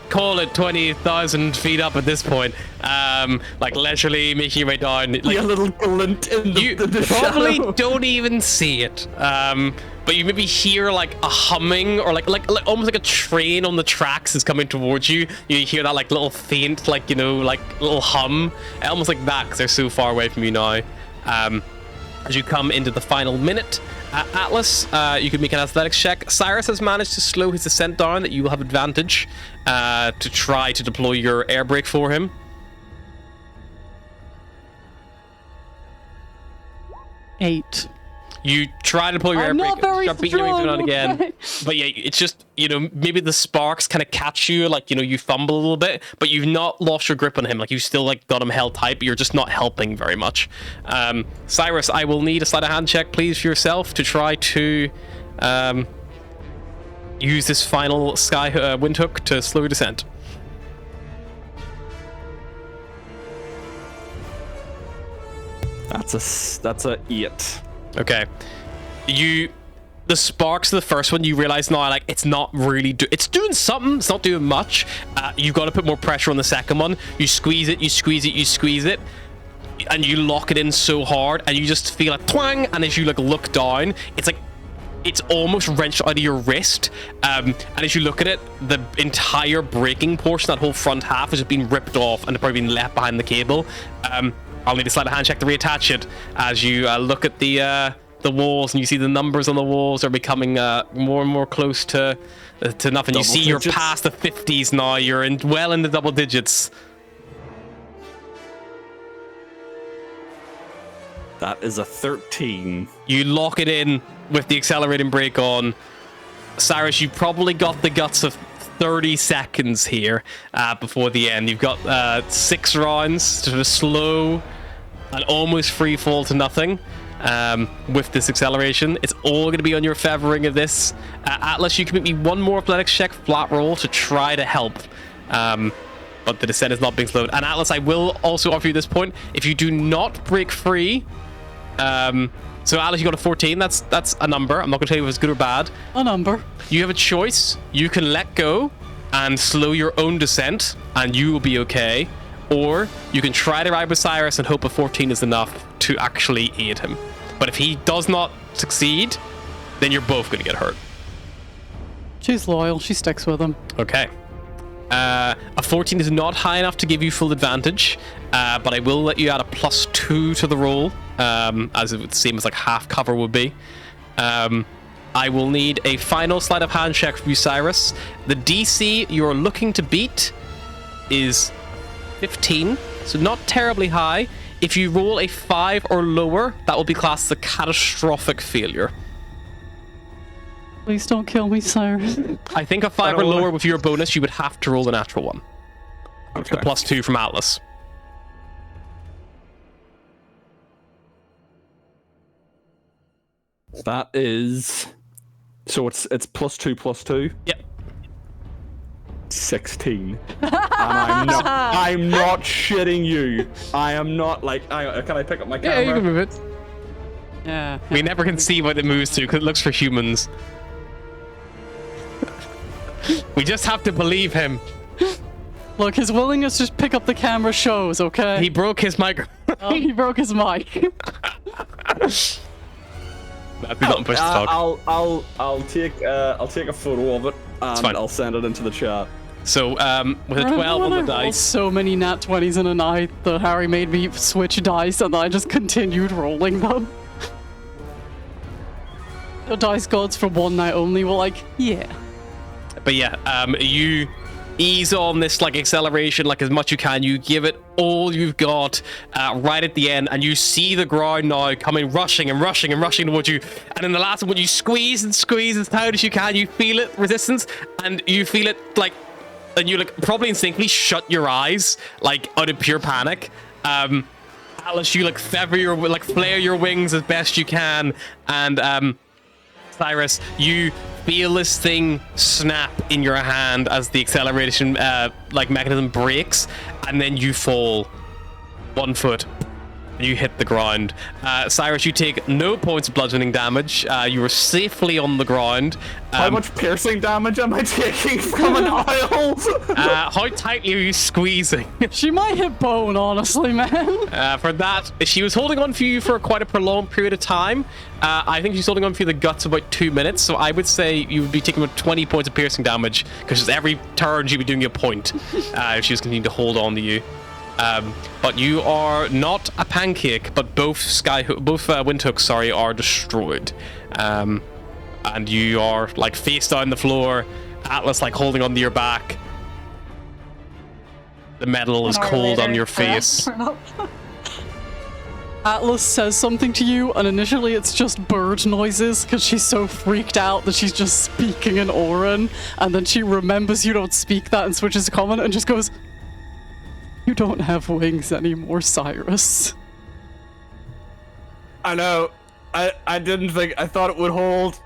call it 20,000 feet up at this point, like leisurely making your way down, like a little glint in the probably shadow. Don't even see it, but you maybe hear like a humming, or like almost like a train on the tracks is coming towards you. You hear that like little faint, like, you know, like little hum, almost like that, because they're so far away from you now. As you come into the final minute, Atlas, you can make an athletics check. Cyrus has managed to slow his descent down, that you will have advantage to try to deploy your air brake for him. Eight. You try to pull your air brake, start beating your wings around again. But yeah, it's just, you know, maybe the sparks kind of catch you, like, you know, you fumble a little bit, but you've not lost your grip on him. Like, you still like got him held tight, but you're just not helping very much. Cyrus, I will need a sleight of hand check, please, for yourself to try to use this final sky windhook to slow your descent. That's a 8. Okay. The sparks of the first one, you realize now, like, it's not really it's doing something, it's not doing much. You've got to put more pressure on the second one. You squeeze it, and you lock it in so hard, and you just feel a twang, and as you like look down, it's almost wrenched out of your wrist, and as you look at it, the entire braking portion, that whole front half, has been ripped off and probably been left behind the cable. I'll need a sleight of hand check to reattach it as you look at the walls, and you see the numbers on the walls are becoming more and more close to nothing. You see you're past the 50s now. You're well in the double digits. That is a 13. You lock it in with the accelerating brake on. Cyrus, you probably got the guts of 30 seconds here before the end. You've got 6 rounds to slow and almost free fall to nothing with this acceleration. It's all going to be on your favoring of this. Atlas, you can make me one more athletics check, flat roll, to try to help. But the descent is not being slowed. And Atlas, I will also offer you this point. If you do not break free, so Atlas, you got a 14. That's a number. I'm not going to tell you if it's good or bad. A number. You have a choice. You can let go and slow your own descent, and you will be okay. Or you can try to ride with Cyrus and hope a 14 is enough to actually aid him. But if he does not succeed, then you're both going to get hurt. She's loyal. She sticks with him. Okay. A 14 is not high enough to give you full advantage, but I will let you add a +2 to the roll, as it would seem as like half cover would be. I will need a final sleight of hand check from you, Cyrus. The DC you're looking to beat is 15, so not terribly high. If you roll a 5 or lower, that will be classed as a catastrophic failure. Please don't kill me, Cyrus. I think a 5 or lower with your bonus, you would have to roll a natural one. Okay. The +2 from Atlas. That is... So it's +2/+2? Yep. 16. And I'm not shitting you. I am not like... can I pick up my camera? Yeah, you can move it. Yeah. We never can see what it moves to because it looks for humans. We just have to believe him. Look, his willingness to just pick up the camera shows, okay? He broke his mic. Oh, he broke his mic. I'll take a photo of it and I'll send it into the chat. So with a 12 on the dice. So many nat 20s in a night that Harry made me switch dice and I just continued rolling them. The dice gods for one night only were like, yeah. But yeah, you ease on this like acceleration like as much you can. You give it all you've got right at the end, and you see the ground now coming rushing towards you. And in the last one, you squeeze and squeeze as tight as you can. You feel it resistance, and you feel it like, and you like probably instinctively shut your eyes like out of pure panic. Alice, you like flare your wings as best you can, and Cyrus, you feel this thing snap in your hand as the acceleration mechanism breaks, and then you fall 1 foot. You hit the ground. Cyrus, you take no points of bludgeoning damage. You are safely on the ground. How much piercing damage am I taking from an oil? How tightly are you squeezing? She might hit bone, honestly, man. For that, she was holding on for you for quite a prolonged period of time. I think she's holding on for you the guts about 2 minutes, so I would say you would be taking about 20 points of piercing damage, because every turn she'd be doing you a point if she was continuing to hold on to you. But you are not a pancake, but both windhooks, are destroyed. And you are like face down the floor, Atlas like holding onto your back. The metal is cold on your face. Atlas says something to you, and initially it's just bird noises because she's so freaked out that she's just speaking in Oran, and then she remembers you don't speak that and switches to common and just goes, "You don't have wings anymore, Cyrus." I know. I didn't think... I thought it would hold.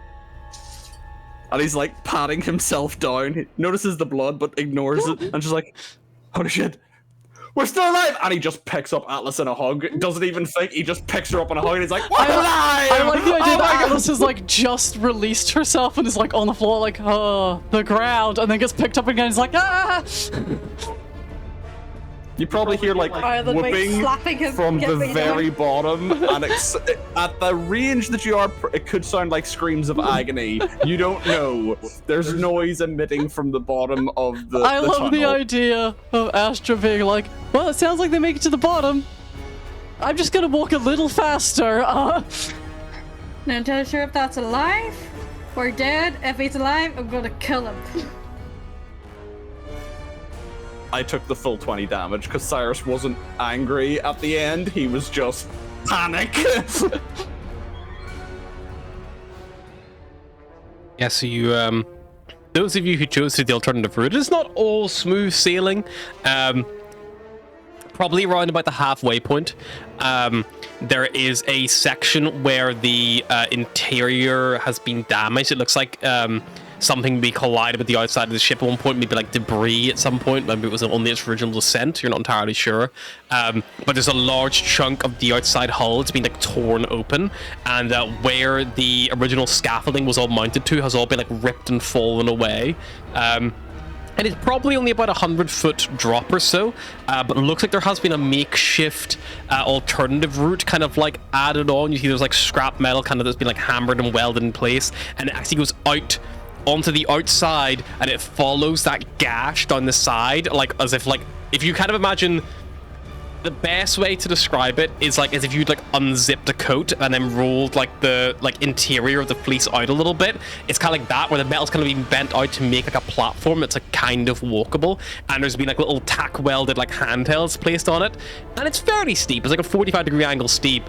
And he's like patting himself down. He notices the blood but ignores it and just like, holy shit, we're still alive! And he just picks up Atlas in a hug. Doesn't even think, he just picks her up in a hug and he's like, we're alive! I like the idea that Atlas has like just released herself and is like on the floor like, the ground, and then gets picked up again and is like, ah! You probably hear like whooping from the very bottom, and at the range that you are, it could sound like screams of agony. You don't know. There's noise emitting from the bottom of the I love tunnel. the idea of Astra being like, well, it sounds like they make it to the bottom. I'm just gonna walk a little faster. Not entirely sure if that's alive or dead. If he's alive, I'm gonna kill him. I took the full 20 damage because Cyrus wasn't angry at the end. He was just panic. Yeah, so you, those of you who chose the alternative route, it's not all smooth sailing. Probably around about the halfway point, there is a section where the interior has been damaged. It looks like something be collided with the outside of the ship at one point, maybe like debris at some point. Maybe it was on its original descent. You're not entirely sure. But there's a large chunk of the outside hull that's been like torn open, and where the original scaffolding was all mounted to has all been like ripped and fallen away. And it's probably only about 100-foot drop or so, but it looks like there has been a makeshift alternative route kind of like added on. You see there's like scrap metal kind of that's been like hammered and welded in place, and it actually goes out onto the outside, and it follows that gash down the side, like as if like if you kind of imagine. The best way to describe it is like as if you'd like unzipped a coat and then rolled like the interior of the fleece out a little bit. It's kind of like that, where the metal's kind of been bent out to make like a platform that's like kind of walkable, and there's been like little tack welded like handhelds placed on it, and it's fairly steep. It's like a 45-degree angle steep,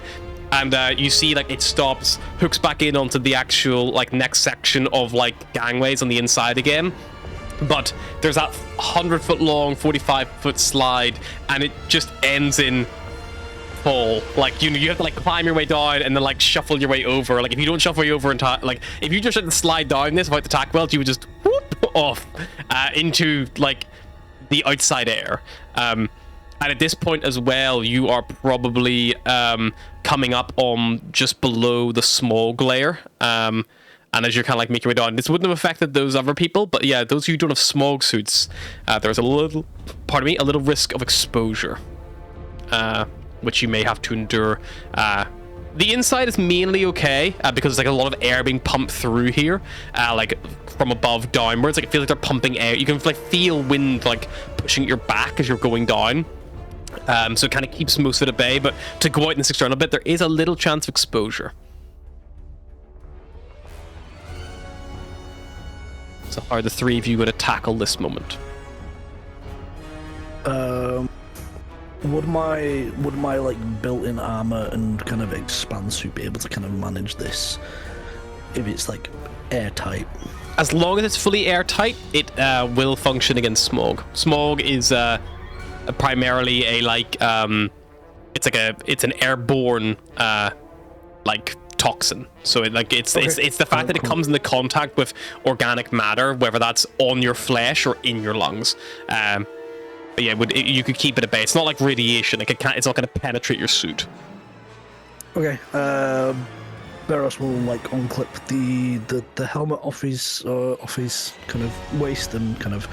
and you see like it stops, hooks back in onto the actual like next section of like gangways on the inside again. But there's that 100-foot long, 45-foot slide, and it just ends in fall. Like you have to like climb your way down and then like shuffle your way over. Like if you don't shuffle your way over in time, like if you just had to slide down this without the tack weld, you would just whoop off into like the outside air. And at this point as well, you are probably coming up on just below the smog layer. And as you're kind of like making your way down, this wouldn't have affected those other people, but yeah, those of you who don't have smog suits, there's a little risk of exposure, which you may have to endure. The inside is mainly okay, because there's like a lot of air being pumped through here, like from above downwards. Like it feels like they're pumping air. You can like feel wind like pushing at your back as you're going down. So it kind of keeps most of it at bay, but to go out in this external bit, there is a little chance of exposure. So how are the three of you going to tackle this moment? Would my like built-in armor and kind of Expanse suit be able to kind of manage this if it's like airtight? As long as it's fully airtight, it will function against smog. Smog is primarily a like it's an airborne like toxin. So it's the fact that it comes into contact with organic matter, whether that's on your flesh or in your lungs. But yeah, you could keep it at bay. It's not like radiation. Like it's not going to penetrate your suit. Okay. Beros will like unclip the helmet off his kind of waist and kind of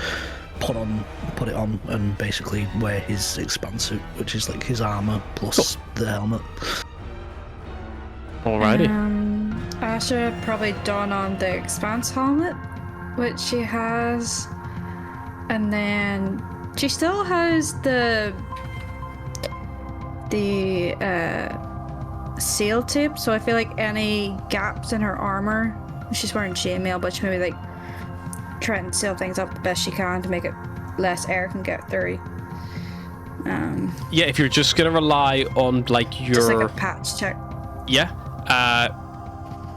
put it on and basically wear his Expanse suit, which is like his armor plus the helmet. Alrighty. I should probably don on the Expanse helmet, which she has, and then she still has the seal tape. So I feel like any gaps in her armor, she's wearing chainmail, but she maybe like try and seal things up the best she can to make it less air can get through. Yeah, if you're just gonna rely on like your just like a patch check. Yeah.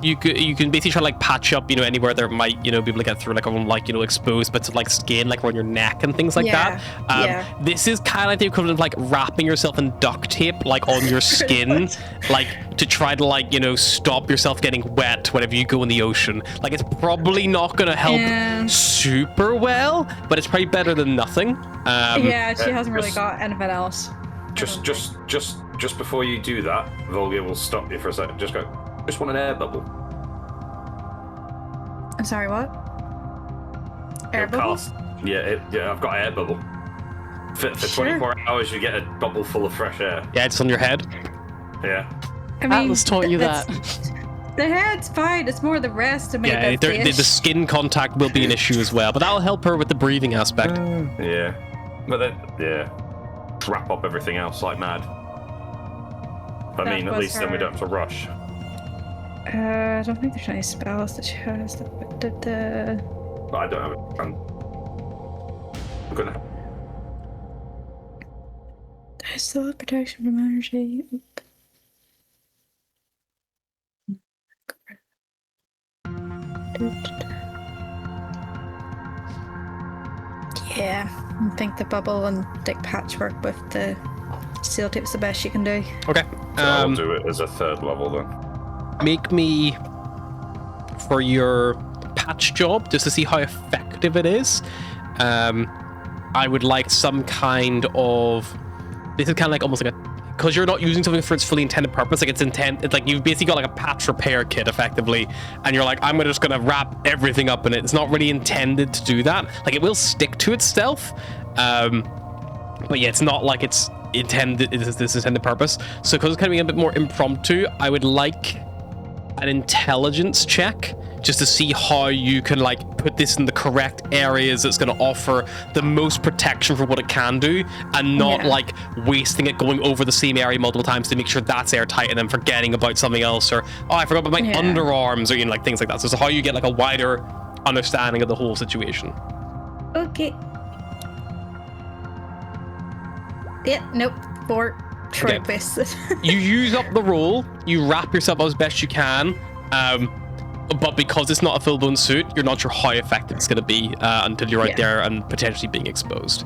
You can basically try to like patch up, anywhere there might, be able to get through, like on like, exposed bits of like skin, like around your neck and things like that. This is kind of like the equivalent of like wrapping yourself in duct tape, like on your skin, like to try to like, stop yourself getting wet whenever you go in the ocean. Like it's probably not going to help super well, but it's probably better than nothing. She hasn't really got anything else. Just before you do that, Volga will stop you for a second. Just want an air bubble. I'm sorry, what? Air bubble? Yeah, I've got an air bubble. For 24 hours, you get a bubble full of fresh air. Yeah, it's on your head. Yeah. I mean, Atlas taught you that. The head's fine. It's more the rest to make it. The skin contact will be an issue as well, but that'll help her with the breathing aspect. Yeah. But then, wrap up everything else like mad. I mean, at least then we don't have to rush. I don't think there's any spells that she has. But I don't have it. I'm gonna. I still have protection from energy. Yeah, I think the bubble and thick patchwork with the seal tape's the best you can do. Okay. So I'll do it as a third level then. Make me, for your patch job, just to see how effective it is, I would like some kind of, this is kind of like almost like a, because you're not using something for its fully intended purpose, like it's like you've basically got like a patch repair kit effectively, and you're like, I'm just gonna wrap everything up in it. It's not really intended to do that. Like it will stick to itself, but yeah, it's not like it's intended, this intended purpose. So because it's kind of being a bit more impromptu, I would like an intelligence check just to see how you can like put this in the correct areas that's going to offer the most protection for what it can do, and not like wasting it going over the same area multiple times to make sure that's airtight and then forgetting about something else, or oh, I forgot about my underarms, or you know, like things like that. So it's how you get like a wider understanding of the whole situation. Okay. Yeah, nope. 4. Try best. You use up the roll, you wrap yourself up as best you can, but because it's not a full-blown suit, you're not sure how effective it's going to be until you're out there and potentially being exposed.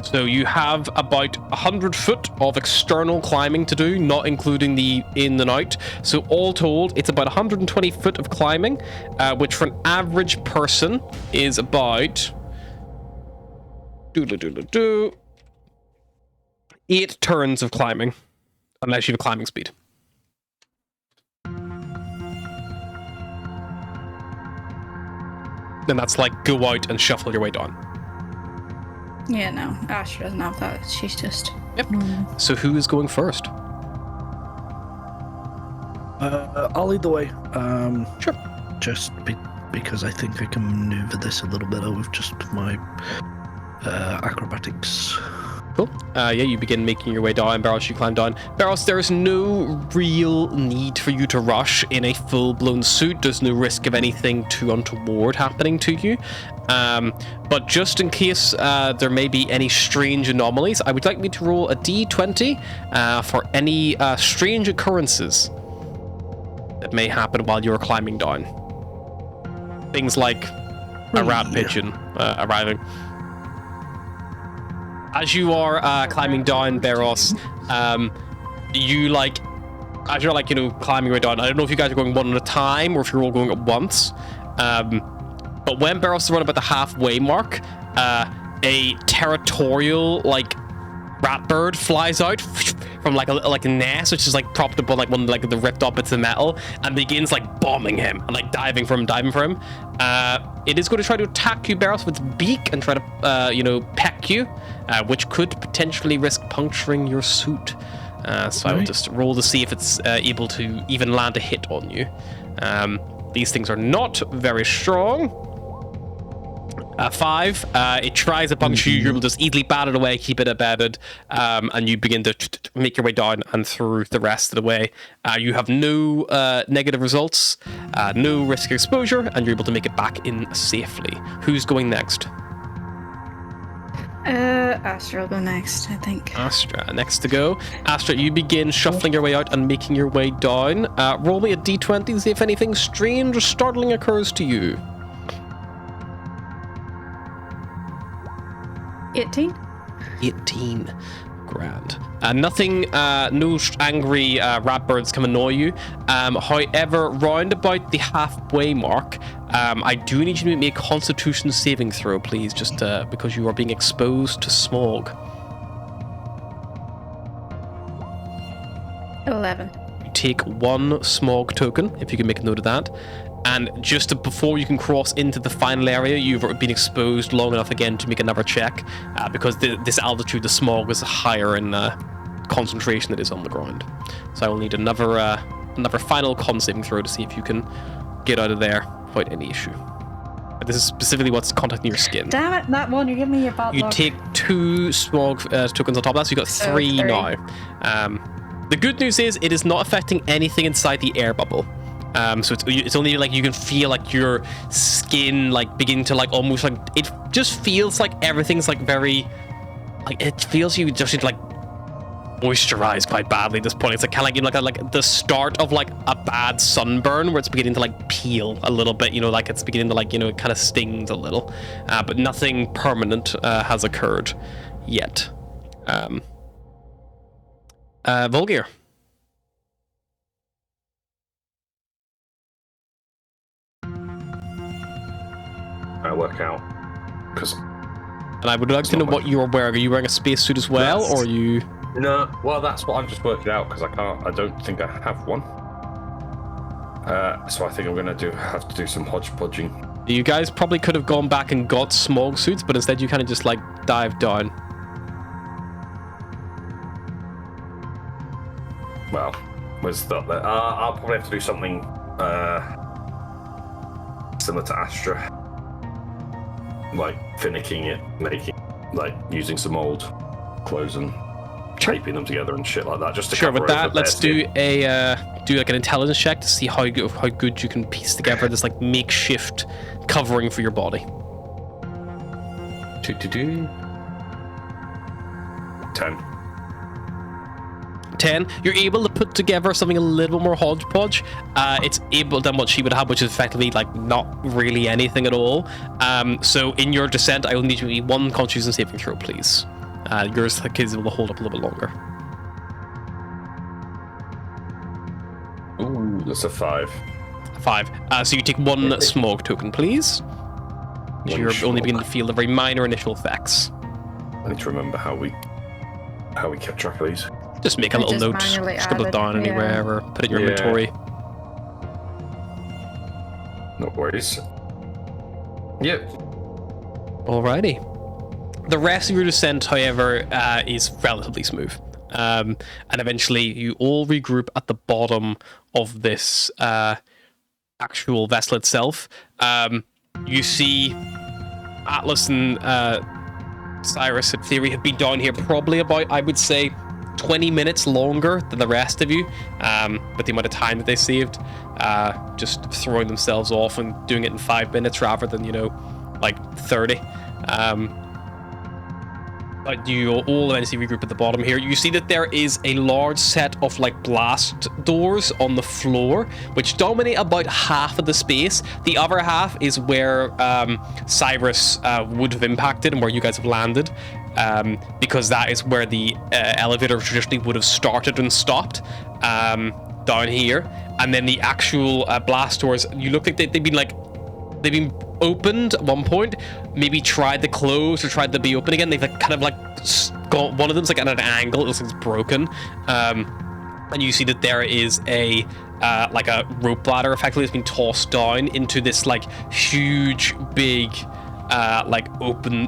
So you have about 100 foot of external climbing to do, not including the in and out. So all told, it's about 120 foot of climbing, which for an average person is about 8 turns of climbing, unless you have a climbing speed. Then that's like go out and shuffle your way down. Yeah, no, Asher doesn't have that. She's just. Yep. So who is going first? I'll lead the way. Sure. Just because I think I can maneuver this a little better with just my acrobatics. Cool. You begin making your way down. Barros, you climb down. Barros, there's no real need for you to rush in a full-blown suit. There's no risk of anything too untoward happening to you. But just in case there may be any strange anomalies, I would like me to roll a d20 for any strange occurrences that may happen while you're climbing down. Things like a rat pigeon arriving. As you are climbing down, Barros, you like, as you're like, you know, climbing your way down, I don't know if you guys are going one at a time or if you're all going at once, but when Barros is around about the halfway mark, a territorial, like, rat bird flies out from like a nest, which is like propped up on like one of like the ripped up bits of metal, and begins like bombing him and like diving for him. It is going to try to attack you, Barros, with its beak and try to peck you, which could potentially risk puncturing your suit. So I will just roll to see if it's able to even land a hit on you. These things are not very strong. 5. It tries to puncture you. You're able to just easily bat it away, keep it embedded, and you begin to make your way down and through the rest of the way. You have no negative results, no risk of exposure, and you're able to make it back in safely. Who's going next? Astra will go next, I think. Astra, next to go. Astra, you begin shuffling your way out and making your way down. Roll me a d20 to see if anything strange or startling occurs to you. 18. Grand. Nothing, no angry rat birds come annoy you. However, round about the halfway mark, I do need you to make a constitution saving throw, please, just because you are being exposed to smog. 11. You take 1 smog token, if you can make a note of that. And just before you can cross into the final area, you've been exposed long enough again to make another check, because this altitude, the smog is higher in concentration that is on the ground. So I will need another final con saving throw to see if you can get out of there without any issue. This is specifically what's contacting your skin. Damn it, that one, you're giving me your bad You luck. take 2 smog tokens on top of that, so you got 3 now. The good news is it is not affecting anything inside the air bubble. So it's only like you can feel like your skin like beginning to like almost like, it just feels like everything's like very, like it feels you just need to like moisturize quite badly at this point. It's like kind of like the start of like a bad sunburn where it's beginning to like peel a little bit, like it's beginning to like, it kind of stings a little, but nothing permanent has occurred yet. Volgir. I work out because. And I would like to know what you're wearing. Are you wearing a spacesuit as well, or are you? No. Well, that's what I'm just working out because I don't think I have one. So I think I'm gonna have to do some hodgepodging. You guys probably could have gone back and got smog suits, but instead you kind of just like dive down. Well, where's that? I'll probably have to do something similar to Astra. Like finicking it, using some old clothes and taping them together and shit like that. Just to sure. Cover With that, let's do skin. an intelligence check to see how good you can piece together this like makeshift covering for your body. 10. You're able to put together something a little more hodgepodge. It's able than what she would have, which is effectively like not really anything at all. So in your descent, I will need you to be one Constitution saving throw, please. Yours is able to hold up a little bit longer. Ooh, that's a 5. 5. So you take one smog token, please. You're only beginning to feel the very minor initial effects. I need to remember how we kept track of these. Just make a little note, scribble it down anywhere, or put it in your inventory. No worries. Yep. Alrighty. The rest of your descent, however, is relatively smooth. And eventually you all regroup at the bottom of this actual vessel itself. You see Atlas and Cyrus, in theory, have been down here probably about, I would say, 20 minutes longer than the rest of you, with the amount of time that they saved, just throwing themselves off and doing it in 5 minutes rather than, like 30. But you all eventually regroup at the bottom here. You see that there is a large set of like blast doors on the floor, which dominate about half of the space. The other half is where Cyrus would have impacted and where you guys have landed, because that is where the elevator traditionally would have started and stopped, down here. And then the actual blast doors, you look like they've been opened at one point, maybe tried to close or tried to be open again. They've got one of them's like at an angle, it looks like it's broken. And you see that there is a rope ladder effectively has been tossed down into this like huge big open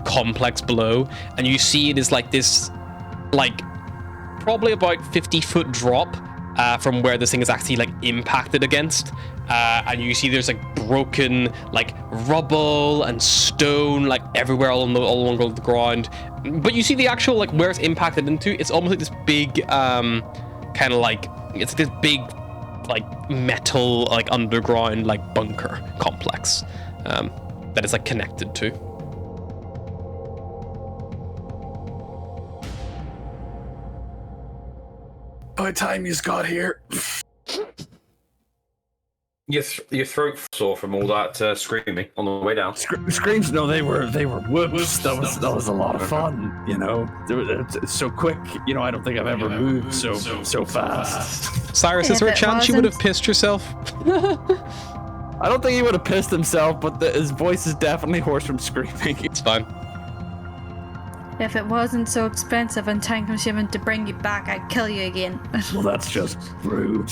complex below, and you see it is like this probably about 50-foot drop from where this thing is actually impacted against, and you see there's broken rubble and stone everywhere all along the ground. But you see the actual where it's impacted into, it's almost like this big it's this big metal underground bunker complex that it's connected to. By the time you got here, your throat sore from all that screaming on the way down. Screams? No, they were whoops. That was a lot of fun. It's so quick. I don't think I've ever moved so fast. Cyrus, is there a chance you would have pissed yourself? I don't think he would have pissed himself, but his voice is definitely hoarse from screaming. It's fine. If it wasn't so expensive and time-consuming to bring you back, I'd kill you again. Well, that's just rude.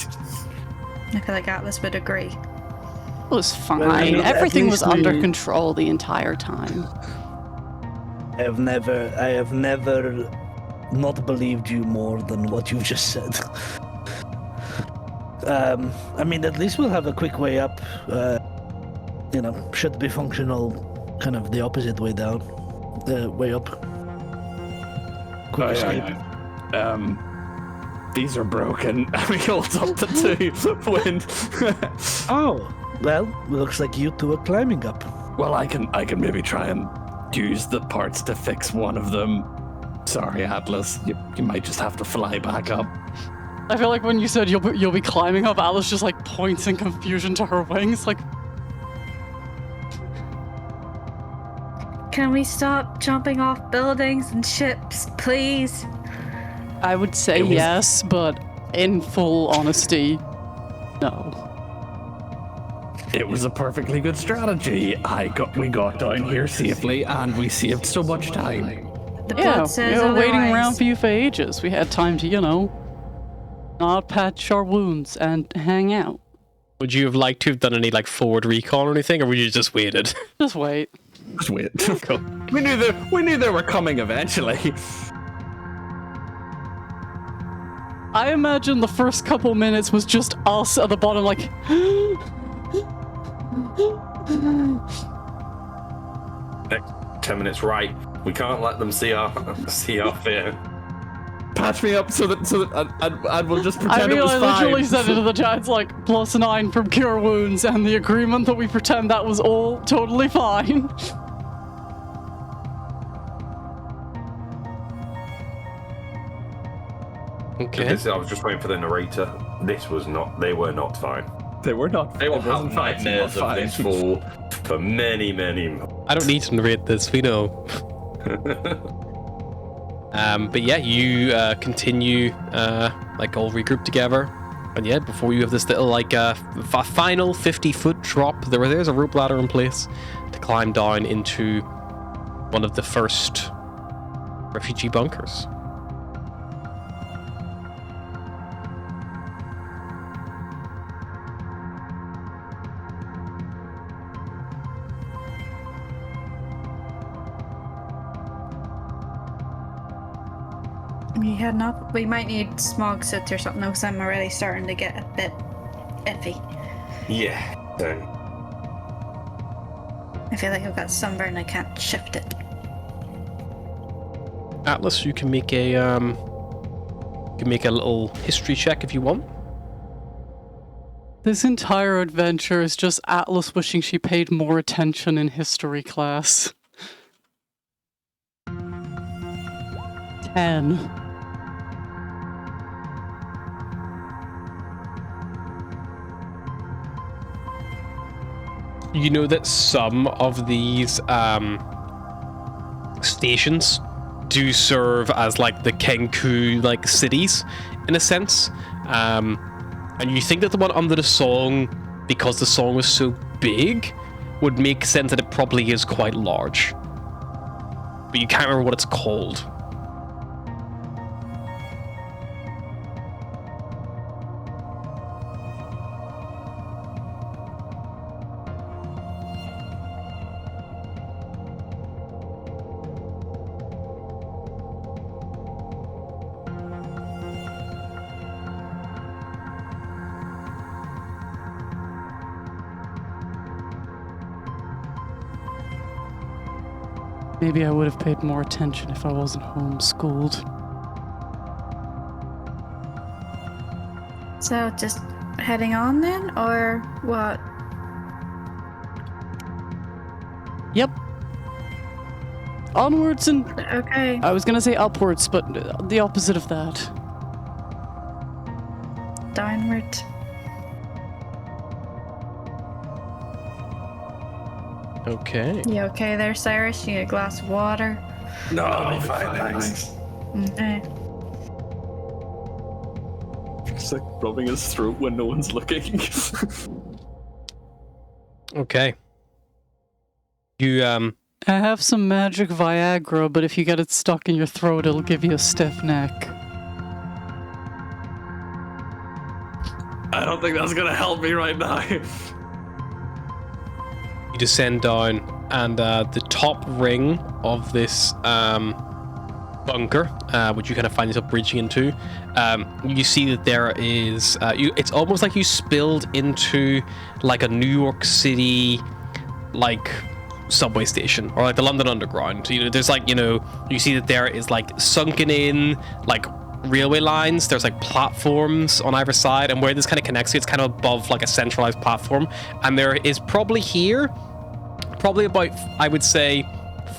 I feel like Atlas would agree. It was fine. Everything was under control the entire time. I have never not believed you more than what you just said. At least we'll have a quick way up. Should be functional, kind of the opposite way down. Way up. Quick escape. These are broken. We holds up the two wind. Oh, well, looks like you two are climbing up. Well, I can maybe try and use the parts to fix one of them. Sorry, Atlas. You might just have to fly back up. I feel like when you said you'll be climbing up, Atlas just points in confusion to her wings, Can we stop jumping off buildings and ships, please? I would say yes, but in full honesty, no. It was a perfectly good strategy. We got down here safely, and we saved so much time. The boat says we were waiting otherwise. around for you for ages. We had time to, not patch our wounds and hang out. Would you have liked to have done any forward recon or anything, or would you just waited? Just wait. Just wait. Cool. We knew they were coming eventually. I imagine the first couple minutes was just us at the bottom, like. Next 10 minutes, right? We can't let them see our fear. Patch me up so that and we'll just pretend it was fine. I literally said it to the chat, it's like +9 from Cure Wounds, and the agreement that we pretend that was all totally fine. Okay. I was just waiting for the narrator. They were not fine. They were not. They will have nightmares of this fall for many, many months. I don't need to narrate this, we know. But yeah, you continue, like all regroup together. And yeah, before you have this little, like, final 50-foot drop, there's a rope ladder in place to climb down into one of the first refugee bunkers. We might need smog suits or something, because I'm already starting to get a bit iffy. Yeah. I feel like I've got sunburn, I can't shift it. Atlas, you can make a little history check if you want. This entire adventure is just Atlas wishing she paid more attention in history class. 10. You know that some of these stations do serve as like the Kenku like cities in a sense, and you think that the one under the song, because the song was so big, would make sense that it probably is quite large, but you can't remember what it's called. Maybe I would have paid more attention if I wasn't homeschooled. So, just heading on then, or what? Yep. Onwards and... Okay. I was gonna say upwards, but the opposite of that. Downward. Okay. You okay there, Cyrus? You need a glass of water? No, I'm fine, thanks. Okay. Just like rubbing his throat when no one's looking. Okay. You I have some magic Viagra, but if you get it stuck in your throat, it'll give you a stiff neck. I don't think that's gonna help me right now. You descend down, and the top ring of this bunker, which you kind of find yourself breaching into, you see that there is, it's almost like you spilled into like a New York City, like, subway station, or like the London Underground. You know, there's like, you know, you see that there is like sunken in, like, railway lines. There's like platforms on either side, and where this kind of connects, it's kind of above like a centralized platform, and there is probably about, I would say,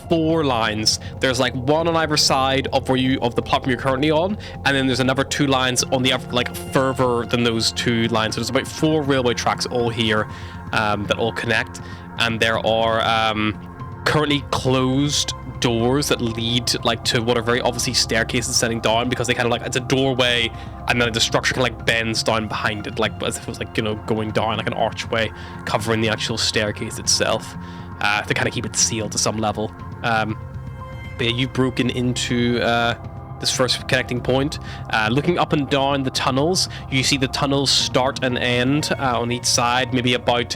4 lines. There's like one on either side of the platform you're currently on, and then there's another 2 lines on the other, like further than those 2 lines. So there's about 4 railway tracks all here that all connect, and there are currently closed doors that lead like to what are very obviously staircases setting down, because they kind of like, it's a doorway and then the structure kind of like bends down behind it, like as if it was like, you know, going down like an archway covering the actual staircase itself, to kind of keep it sealed to some level. But yeah, you've broken into this first connecting point. Looking up and down the tunnels, you see the tunnels start and end on each side, maybe about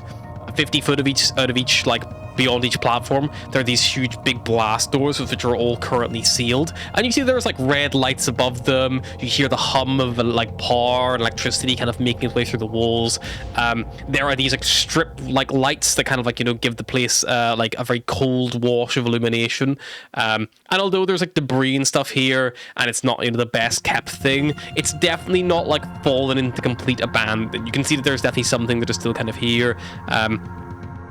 50 foot out of each like beyond each platform, there are these huge big blast doors which are all currently sealed. And you see there's like red lights above them. You hear the hum of like power and electricity kind of making its way through the walls. There are these like strip like lights that kind of like, you know, give the place like a very cold wash of illumination. And although there's like debris and stuff here, and it's not, you know, the best kept thing, it's definitely not like fallen into complete abandon. You can see that there's definitely something that is still kind of here.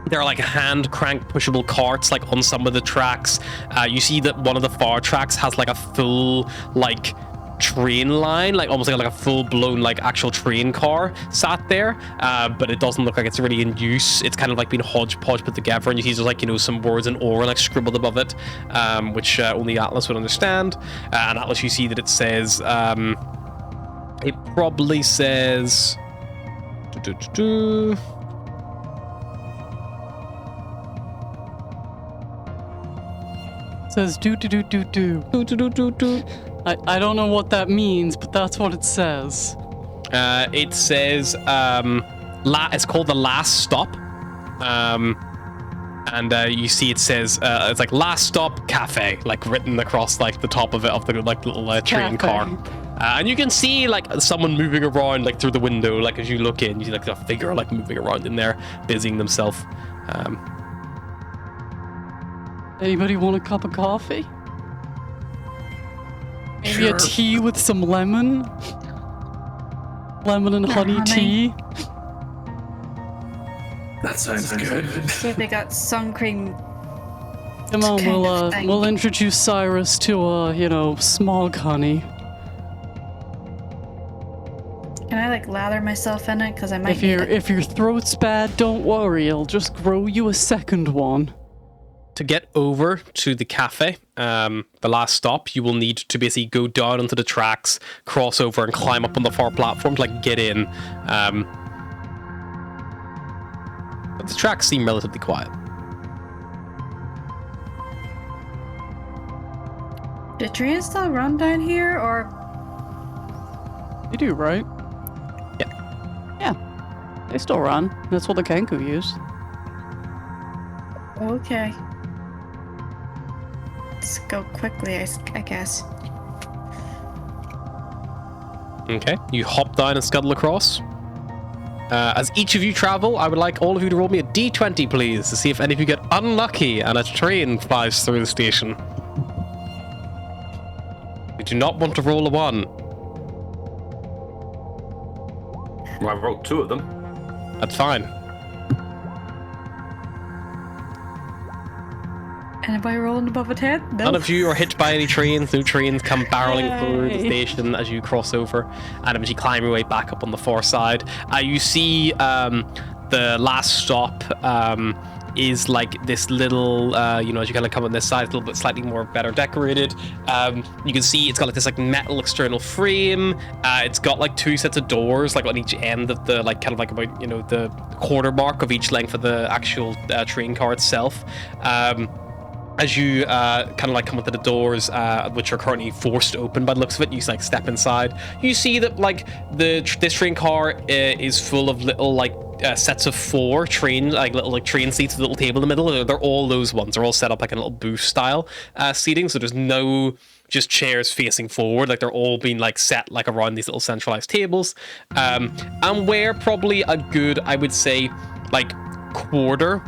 There are like hand crank pushable carts like on some of the tracks. You see that one of the far tracks has like a full like train line, like almost like a full-blown like actual train car sat there, but it doesn't look like it's really in use. It's kind of like being hodgepodge put together, and you see there's like, you know, some words in Aura like scribbled above it, which only Atlas would understand. And Atlas, you see that it says it probably says says do. I don't know what that means, but that's what it says. It says it's called the Last Stop, and you see it says it's like Last Stop Cafe, like written across like the top of it, of the like little train car. And you can see like someone moving around like through the window, like as you look in, you see like a figure like moving around in there, busying themselves. Anybody want a cup of coffee? Maybe a tea with some lemon? Lemon and honey tea? That sounds good. See if they got sun cream. Come on, we'll introduce Cyrus to you know, smog honey. Can I like lather myself in it? Because I might. If your throat's bad, don't worry. I'll just grow you a second one. To get over to the cafe, the Last Stop, you will need to basically go down onto the tracks, cross over, and climb up on the far platform to like get in. But the tracks seem relatively quiet. Do trains still run down here, or? They do, right? Yeah, they still run. That's what the Kenku use. Okay. Let's go quickly, I guess. Okay, you hop down and scuttle across. As each of you travel, I would like all of you to roll me a d20, please, to see if any of you get unlucky and a train flies through the station. We do not want to roll a 1. Well, I rolled 2 of them. That's fine. Anybody rolling above a 10? No. None of you are hit by any trains. No trains come barreling through the station as you cross over, and as you climb your way back up on the far side. You see the Last Stop is like this little, you know, as you kind of come on this side, it's a little bit slightly more better decorated. You can see it's got like this like metal external frame. It's got like 2 sets of doors, like on each end of the like kind of like about, you know, the quarter mark of each length of the actual train car itself. As you kind of like come into the doors, which are currently forced open by the looks of it, you like step inside. You see that like this train car is full of little like sets of 4 train little train seats with a little table in the middle. They're all those ones. They're all set up like a little booth style seating. So there's no just chairs facing forward. Like they're all being like set like around these little centralized tables. And where probably a good, I would say, like quarter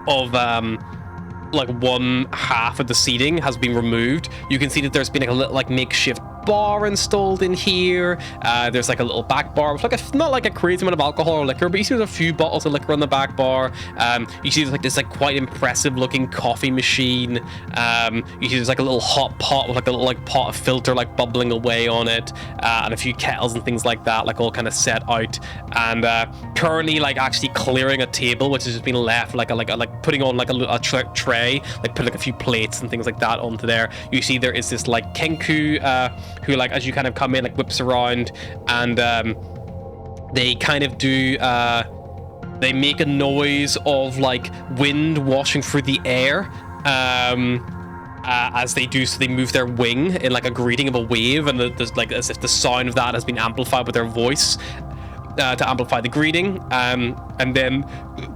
of like 1/2 of the seating has been removed. You can see that there's been like a little like makeshift bar installed in here. There's like a little back bar with like not like a crazy amount of alcohol or liquor, but you see there's a few bottles of liquor on the back bar. You see there's like this like quite impressive looking coffee machine. You see there's like a little hot pot with like a little like pot of filter like bubbling away on it, and a few kettles and things like that, like all kind of set out. And currently like actually clearing a table which has just been left, like putting on like a tray, like put like a few plates and things like that onto there. You see there is this like Kenku who like as you kind of come in like whips around, and they kind of do they make a noise of like wind washing through the air as they do, so they move their wing in like a greeting of a wave, and there's like as if the sound of that has been amplified with their voice to amplify the greeting. And then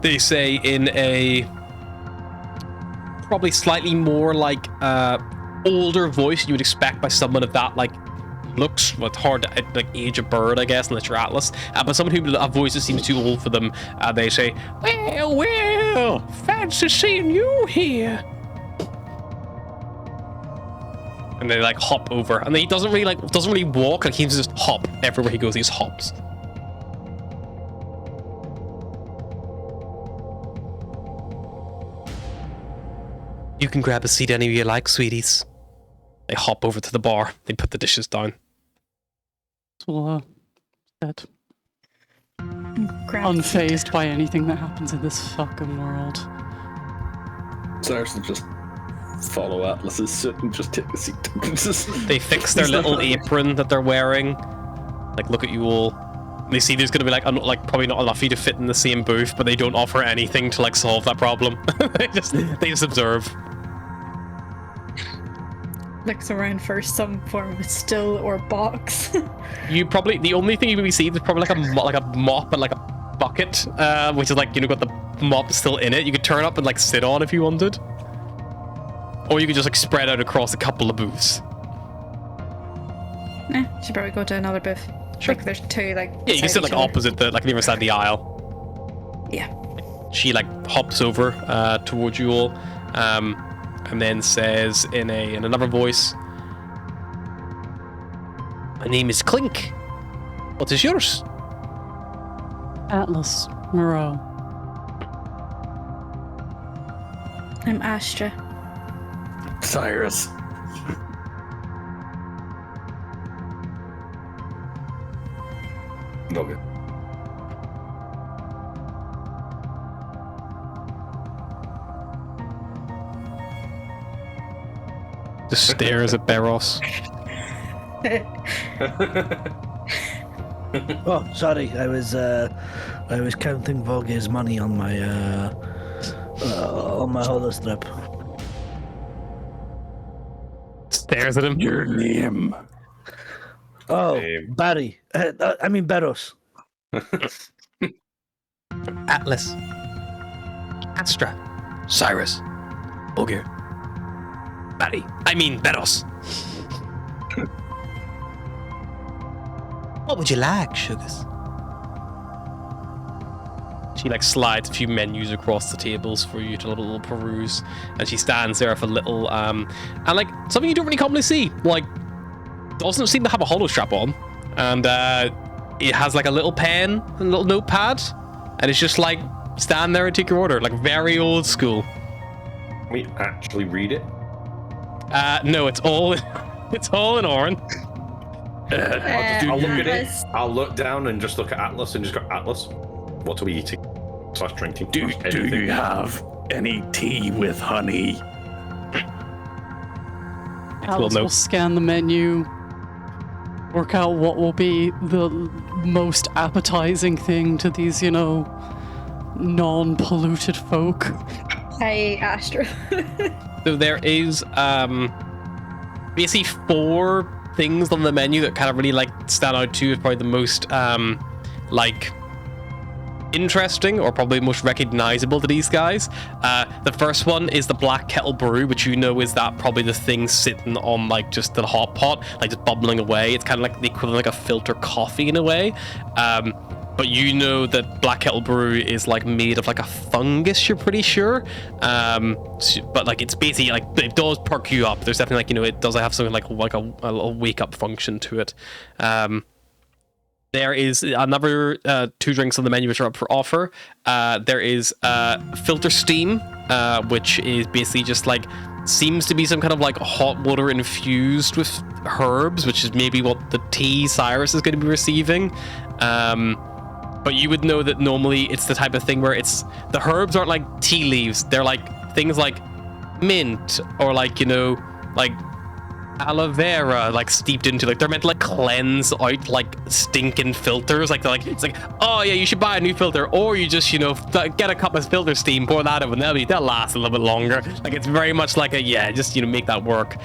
they say in a probably slightly more like older voice you would expect by someone of that like looks. Well, it's hard to like age a bird, I guess, unless you're Atlas. But someone who a voice that seems too old for them, they say, "Well, fancy seeing you here." And they like hop over, and he doesn't really walk. Like he just hop everywhere he goes. He just hops. You can grab a seat any way you like, sweeties. They hop over to the bar. They put the dishes down. Well, dead. Unfazed by anything that happens in this fucking world. Cyrus will just follow Atlas's sit and just take a seat. They fix their little apron that they're wearing. Like, look at you all. They see there's gonna be like probably not enough for you to fit in the same booth, but they don't offer anything to like solve that problem. they just observe. Looks around for some form of still or box. The only thing you maybe see is probably like a mop and like a bucket, which is like, you know, got the mop still in it. You could turn up and like sit on if you wanted, or you could just like spread out across a couple of booths. Should probably go to another booth. Sure. Like there's two like. Yeah, you can sit like opposite the like on the other side of the aisle. Yeah. She like hops over towards you all, and then says in another voice, "My name is Clink. What is yours?" Atlas Moreau. I'm Astra. Cyrus. Okay. Just stares at Beros. Oh, sorry. I was counting Voge's money on my holostrip. Stares at him. Your name. Oh, Barry. I mean Beros. Atlas. Astra. Cyrus. Ogre. Barry. I mean Beros. What would you like, sugars? She like slides a few menus across the tables for you to little peruse, and she stands there for a little and like something you don't really commonly see. Like, doesn't seem to have a holo strap on, and it has like a little pen and a little notepad, and it's just like stand there and take your order, like very old school. Can we actually read it? No, it's all in Oran. I'll look at it. I'll look down and just look at Atlas and just go, Atlas, what are we eating / drinking? Do you have any tea with honey? Atlas will scan the menu, work out what will be the most appetizing thing to these, you know, non-polluted folk. Hey, Astra. So there is basically 4 things on the menu that kind of really like stand out to you as probably the most like interesting or probably most recognizable to these guys. The first one is the Black Kettle Brew, which you know is that probably the thing sitting on like just the hot pot, like just bubbling away. It's kind of like the equivalent of like a filter coffee in a way. But you know that Black Kettle Brew is like made of like a fungus, you're pretty sure. But like it's basically like it does perk you up. There's definitely like, you know, it does have something like a wake up function to it. There is another 2 drinks on the menu which are up for offer. There is Filter Steam, which is basically just like seems to be some kind of like hot water infused with herbs, which is maybe what the tea Cyrus is going to be receiving. But you would know that normally it's the type of thing where it's the herbs aren't like tea leaves. They're like things like mint or like, you know, like aloe vera, like steeped into, like they're meant to like cleanse out like stinking filters. Like they're like, it's like, oh yeah, you should buy a new filter, or you just, you know, get a cup of Filter Steam, pour that over, and they'll last a little bit longer. Like it's very much like a, yeah, just, you know, make that work.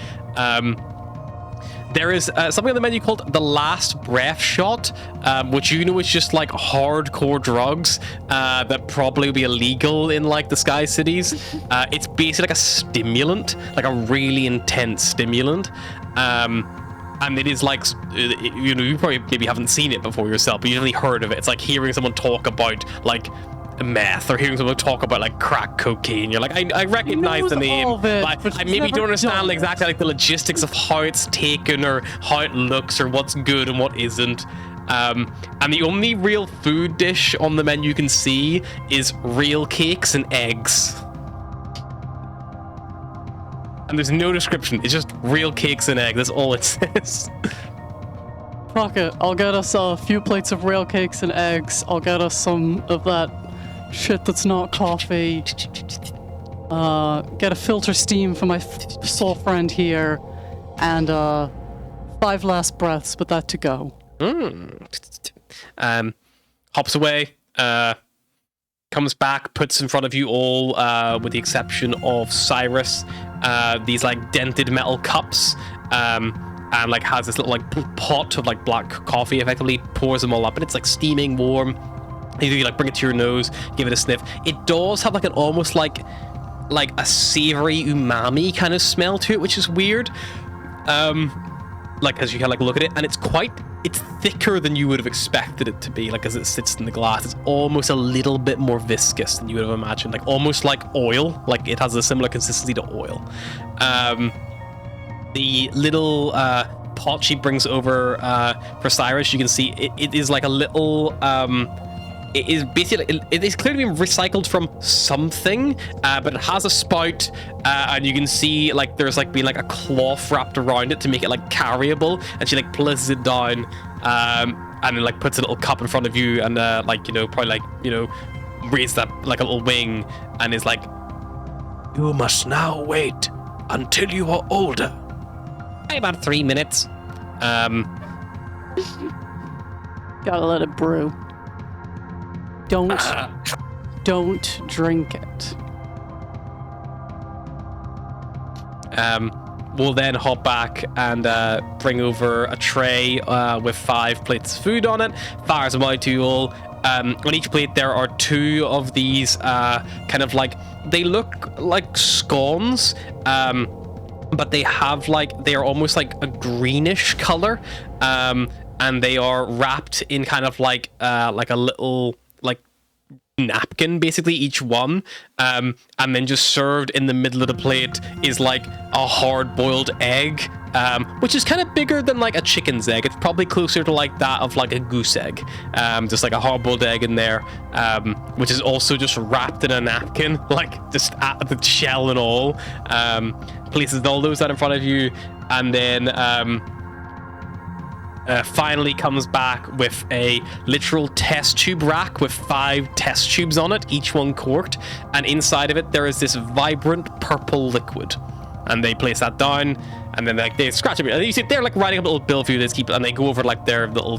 There is something on the menu called the Last Breath Shot, which you know is just like hardcore drugs that probably would be illegal in like the Sky Cities. It's basically like a stimulant, like a really intense stimulant. And it is like, you know, you probably maybe haven't seen it before yourself, but you've only heard of it. It's like hearing someone talk about like meth or hearing someone talk about like crack cocaine. You're like, I recognize the name, but I maybe don't understand like, exactly like the logistics of how it's taken or how it looks or what's good and what isn't. And the only real food dish on the menu you can see is real cakes and eggs. And there's no description. It's just real cakes and eggs. That's all it says. Fuck it. I'll get us a few plates of real cakes and eggs. I'll get us some of that shit that's not coffee. Get a filter steam for my soul friend here. And 5 last breaths, but that to go. Hops away. Comes back, puts in front of you all, with the exception of Cyrus, these like dented metal cups, and like has this little like pot of like black coffee, effectively pours them all up, and it's like steaming warm. You like bring it to your nose, give it a sniff. It does have like an almost like a savory umami kind of smell to it, which is weird. Like as you kind of like look at it, and it's thicker than you would have expected it to be. Like as it sits in the glass, it's almost a little bit more viscous than you would have imagined. Like almost like oil. Like it has a similar consistency to oil. The little pot she brings over for Cyrus, you can see it is like a little. It is basically, it is clearly been recycled from something, but it has a spout, and you can see like there's like been like a cloth wrapped around it to make it like carryable, and she like places it down, and then like puts a little cup in front of you, and like, you know, probably like, you know, raises that like a little wing, and is like, you must now wait until you are older. About 3 minutes. Gotta let it brew. Don't drink it. We'll then hop back and bring over a tray with 5 plates of food on it. Fires them out to you all. On each plate there are 2 of these kind of like, they look like scones, but they have like, they are almost like a greenish color, and they are wrapped in kind of like a little like napkin, basically, each one, and then just served in the middle of the plate is like a hard-boiled egg, which is kind of bigger than like a chicken's egg. It's probably closer to like that of like a goose egg, just like a hard-boiled egg in there, which is also just wrapped in a napkin, like just at the shell and all. Places all those out in front of you, and then finally comes back with a literal test tube rack with 5 test tubes on it, each one corked, and inside of it there is this vibrant purple liquid, and they place that down, and then like they scratch it, and you see they're like writing up a little bill for you to keep, and they go over like their little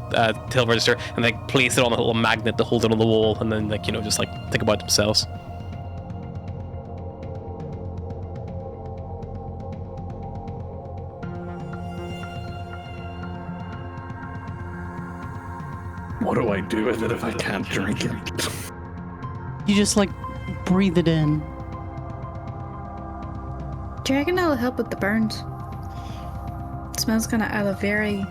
till register, and they place it on a little magnet to hold it on the wall, and then like, you know, just like think about themselves. What do I do with it if I can't drink it? You just like breathe it in. Do you reckon that'll help with the burns? It smells kind of aloe vera.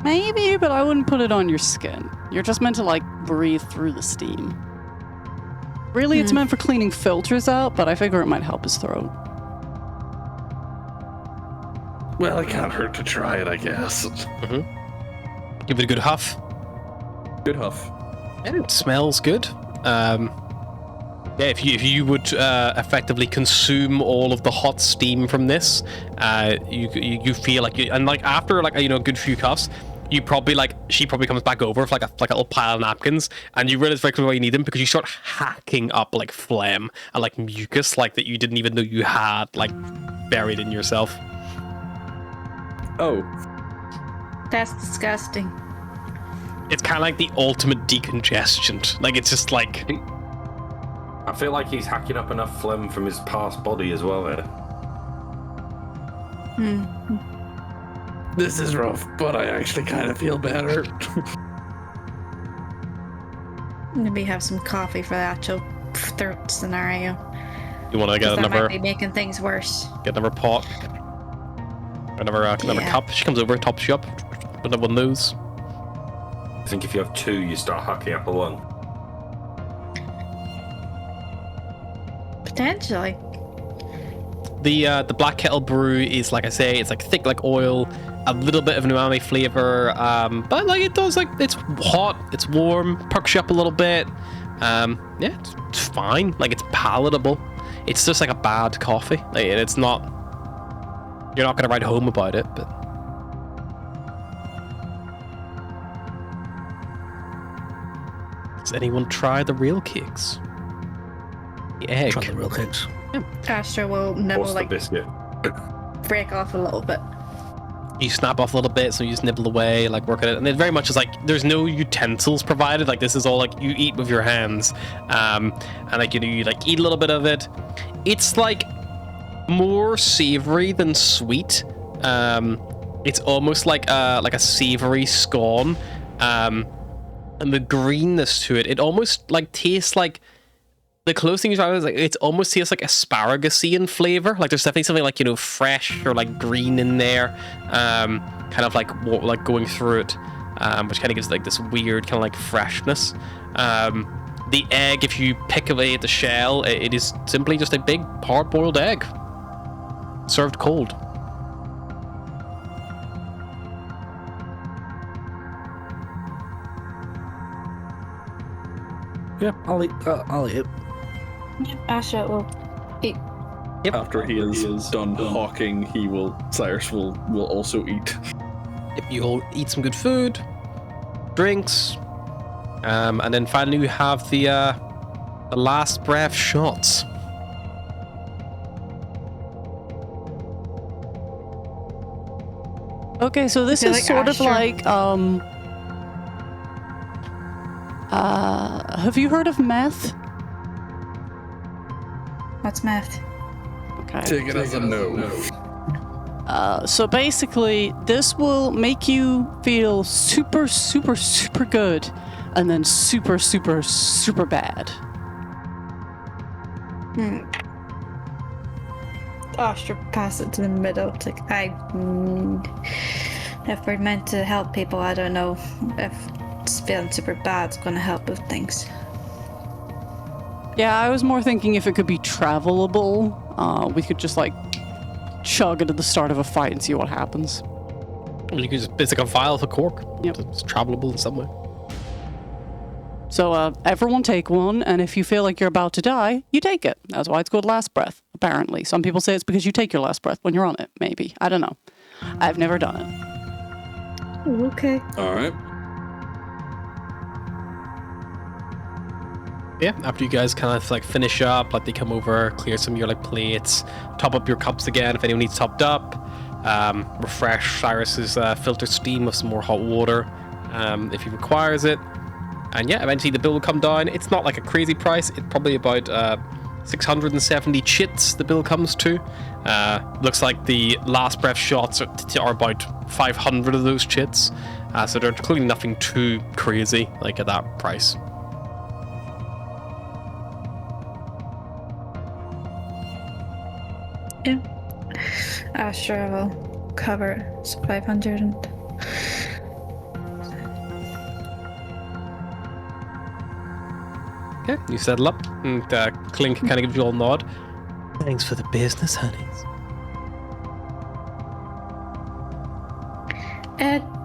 Maybe, but I wouldn't put it on your skin. You're just meant to like breathe through the steam. Really, it's meant for cleaning filters out, but I figure it might help his throat. Well, it can't hurt to try it, I guess. Mm-hmm. Give it a good huff. Good huff. And it smells good. Yeah, if you would effectively consume all of the hot steam from this, you feel like you, and like after like, you know, a good few cuffs, you probably like, she probably comes back over with like a little pile of napkins, and you realize exactly why you need them, because you start hacking up like phlegm and like mucus like that you didn't even know you had like buried in yourself. Oh. That's disgusting. It's kind of like the ultimate decongestion. Like, it's just like... I feel like he's hacking up enough phlegm from his past body as well. This is rough, but I actually kind of feel better. Maybe have some coffee for the actual throat scenario. You want to get That another? might be making things worse. Get another pot. Another cup. She comes over, tops you up. Another one of those. I think if you have 2, you start hacking up a lung. Potentially. The black kettle brew is, like I say, it's like thick like oil, a little bit of an umami flavor, but like it does, like, it's hot, it's warm, perks you up a little bit. Yeah, it's fine. Like, it's palatable. It's just like a bad coffee. Like, it's not. You're not gonna write home about it, but. Does anyone try the real cakes? The egg. Try the real cakes. Astra will nibble, What's the like, biscuit? break off a little bit. You snap off a little bit, so you just nibble away, like, work at it, and it very much is like there's no utensils provided. Like, this is all like you eat with your hands, and like you like eat a little bit of it. It's like more savory than sweet. It's almost like a savory scone, and the greenness to it. It almost like tastes like. The close thing you try is like it almost tastes like asparagus-y in flavor. Like, there's definitely something like, you know, fresh or like green in there, kind of like going through it, which kind of gives like this weird kind of like freshness. The egg, if you pick away at the shell, it is simply just a big hard-boiled egg served cold. Yeah, I'll eat it. Astra will eat. Yep. After he is done hawking, Cyrus will also eat. Yep, you all eat some good food, drinks, and then finally you have the last breath shots. Okay, so this is like sort of Asher. like have you heard of meth? What's meth? Okay. Take it as a no. So basically, this will make you feel super, super, super good, and then super, super, super bad. Astra pass it to the middle. It's like, if we're meant to help people, I don't know if it's feeling super bad is going to help with things. Yeah, I was more thinking if it could be travelable, we could just like chug it at the start of a fight and see what happens. You can just, it's like a vial of a cork. Yep. It's travelable in some way. So everyone take one, and if you feel like you're about to die, you take it. That's why it's called last breath, apparently. Some people say it's because you take your last breath when you're on it, maybe. I don't know. I've never done it. Okay. All right. Yeah, after you guys kind of like finish up, like they come over, clear some of your like plates, top up your cups again if anyone needs topped up, refresh Cyrus's filtered steam with some more hot water if he requires it. And yeah, eventually the bill will come down. It's not like a crazy price. It's probably about 670 chits the bill comes to. Looks like the last breath shots are about 500 of those chits. So they're clearly nothing too crazy like at that price. Yeah. Astra will cover 500 and... Okay, you settle up, and Clink kind of gives you all a nod. Thanks for the business, honeys.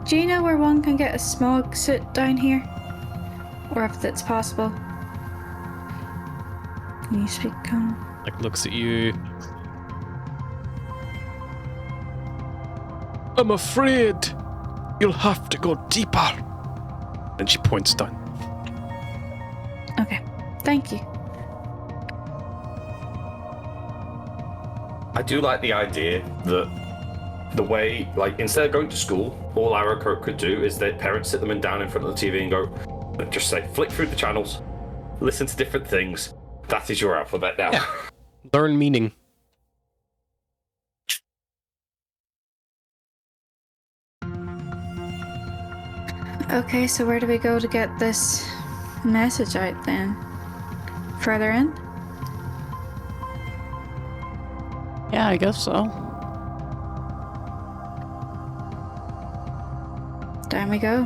Do you know where one can get a smog suit down here? Or if that's possible? Can you speak Like, looks at you. I'm afraid you'll have to go deeper. And she points down. Okay, thank you. I do like the idea that the way, like, instead of going to school, all Arrowcoat could do is their parents sit them down in front of the TV and go, just say, flick through the channels, listen to different things. That is your alphabet now. Yeah. Learn meaning. Okay, so where do we go to get this message out then? Further in? Yeah, I guess so. Down we go.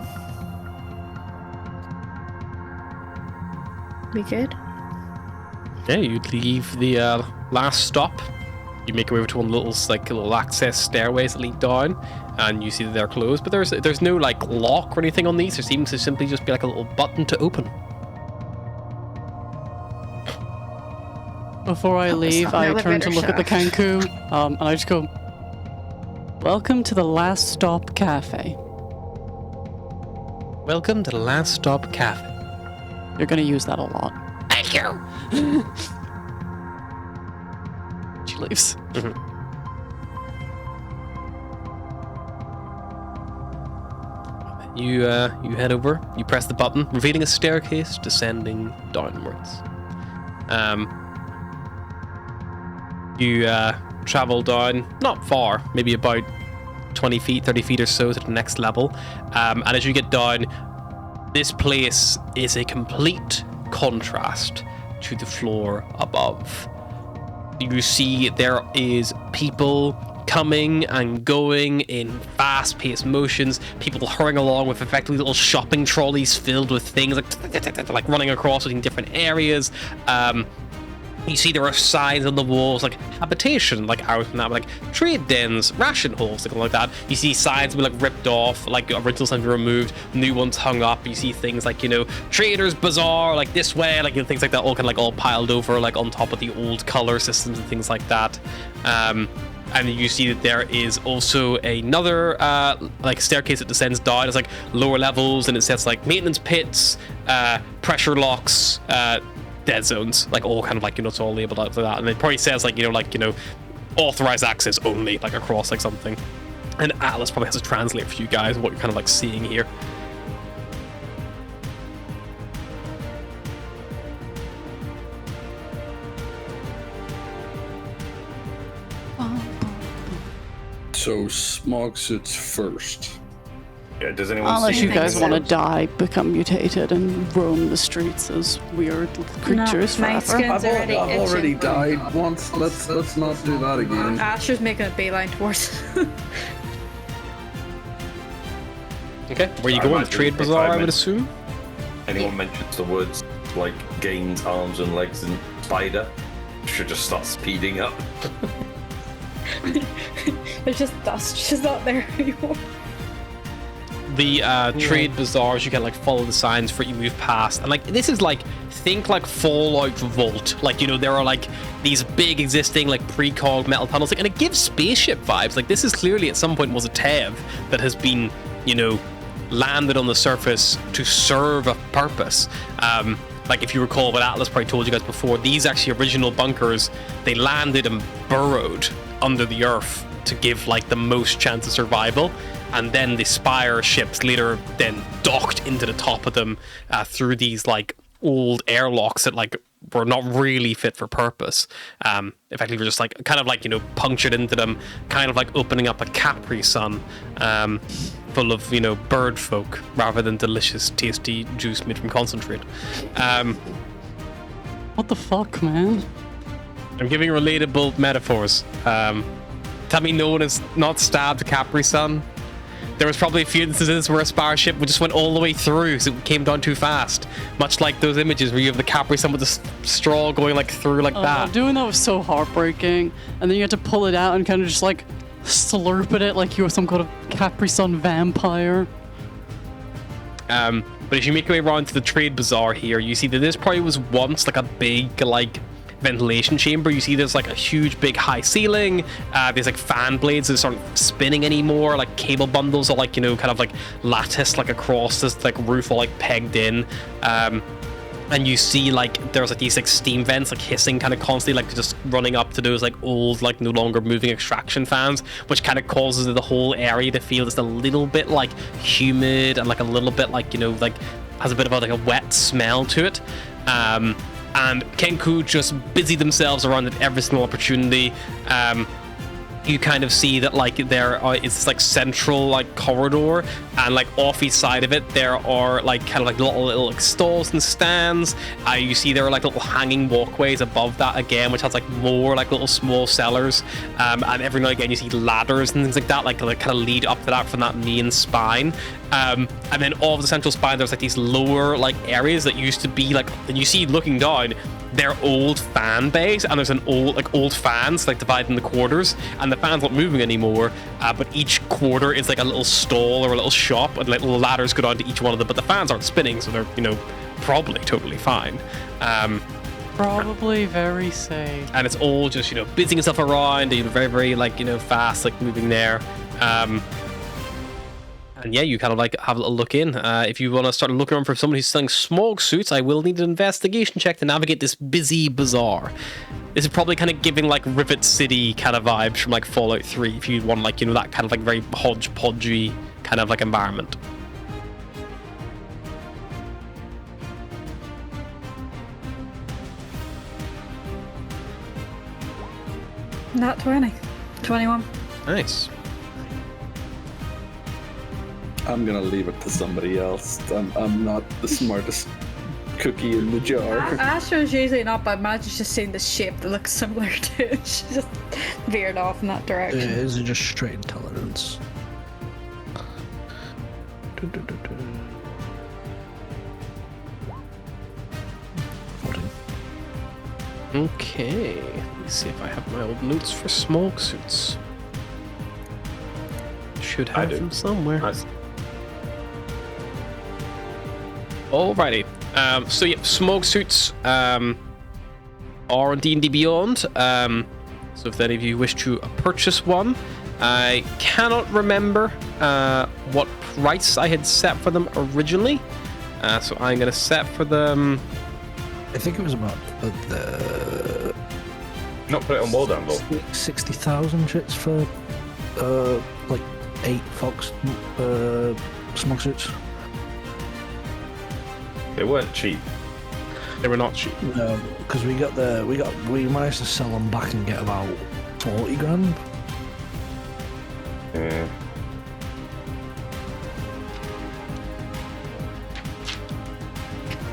We good? Yeah, you leave the last stop. You make your way over to one little little access stairways that lead down, and you see that they're closed. But there's no like lock or anything on these. There seems to simply just be like a little button to open. Before I leave, I turn to look at the Kanku, and I just go, "Welcome to the Last Stop Cafe." Welcome to the Last Stop Cafe. You're gonna use that a lot. Thank you. She leaves. You head over. You press the button, revealing a staircase descending downwards. You travel down, not far, maybe about 20 feet, 30 feet or so to the next level. And as you get down, this place is a complete contrast to the floor above. You see there is people coming and going in fast-paced motions, people hurrying along with effectively little shopping trolleys filled with things like running across between different areas. You see there are signs on the walls like habitation, like out and that, like trade dens, ration halls, something like that. You see signs be like ripped off, like original signs be removed, new ones hung up. You see things like, you know, traders bazaar, like this way, like, you know, things like that, all kind of like all piled over, like on top of the old color systems and things like that. And you see that there is also another like staircase that descends down. It's like lower levels, and it says like maintenance pits, pressure locks, dead zones, like all kind of like, you know, it's all labeled out for that. And it probably says like, you know, authorized access only, like across like something. And Atlas probably has to translate for you guys what you're kind of like seeing here. So Smog sits first. Yeah, does anyone Unless see you guys want to die, become mutated, and roam the streets as weird little creatures my forever. skin's already I've already itching. died once. Let's not do that again. Asher's making a beeline towards. Okay, where you going? Trade bazaar, I would assume? Anyone mentions the words like gains arms and legs and spider, should just start speeding up. There's just dust. She's not there anymore. The trade bazaars, you can like follow the signs for it, you move past, and like this is like, think like Fallout Vault, like, you know, there are like these big existing like pre-cogged metal tunnels, like, and it gives spaceship vibes. Like this is clearly at some point was a TEV that has been, you know, landed on the surface to serve a purpose. Like if you recall what Atlas probably told you guys before, these actually original bunkers, they landed and burrowed under the earth to give like the most chance of survival. And then the Spire ships later then docked into the top of them through these like old airlocks that like were not really fit for purpose. Effectively were just like kind of like, you know, punctured into them, kind of like opening up a Capri Sun full of, you know, bird folk rather than delicious tasty juice made from concentrate. What the fuck, man? I'm giving relatable metaphors. Tell me no one has not stabbed Capri Sun. There was probably a few instances where a Spire ship just went all the way through, so it came down too fast. Much like those images where you have the Capri Sun with the straw going like through like that. Doing that was so heartbreaking, and then you had to pull it out and kind of just like slurp at it like you were some kind of Capri Sun vampire. But if you make your way around to the trade bazaar here, you see that this probably was once like a big like ventilation chamber. You see there's like a huge big high ceiling, there's like fan blades that aren't spinning anymore, like cable bundles are like, you know, kind of like lattice like across this like roof, all like pegged in, and you see like there's like these like steam vents like hissing kind of constantly, like just running up to those like old like no longer moving extraction fans, which kind of causes the whole area to feel just a little bit like humid and like a little bit like, you know, like has a bit of like a wet smell to it. And Kenku just busy themselves around at every single opportunity. you kind of see that like there is this like central like corridor, and like off each side of it there are like kind of like little like stalls and stands. You see there are like little hanging walkways above that again, which has like more like little small cellars, and every now and again you see ladders and things like that, like kind of lead up to that from that main spine. And then all of the central spine, there's like these lower like areas that used to be like, and you see looking down, they're old fan bays, and there's an old fans like divided in the quarters, and the fans aren't moving anymore, but each quarter is like a little stall or a little shop, and like little ladders go down to each one of them, but the fans aren't spinning, so they're, you know, probably totally fine. Probably very safe. And it's all just, you know, busying stuff around, you know, very, very like, you know, fast, like moving there. And yeah, you kind of like have a little look in. If you want to start looking around for someone who's selling smoke suits, I will need an investigation check to navigate this busy bazaar. This is probably kind of giving like Rivet City kind of vibes from like Fallout 3, if you want like, you know, that kind of like very hodgepodgey kind of like environment. Not 20. 21. Nice. I'm gonna leave it to somebody else. I'm not the smartest cookie in the jar. Astra's usually not bad. Madge's just seen the shape that looks similar to it. She just veered off in that direction. Is it just straight intelligence? Okay, let's see if I have my old notes for smoke suits. Should have them somewhere. Nice. Alrighty. So yeah, smoke suits are on D&D Beyond. So if any of you wish to purchase one, I cannot remember what price I had set for them originally. So I'm gonna set for them. I think it was about the Not put it on World Anvil. 60,000 chits for like 8 Fox smoke suits. They weren't cheap. They were not cheap. No, because we managed to sell them back and get about 40 grand. Yeah.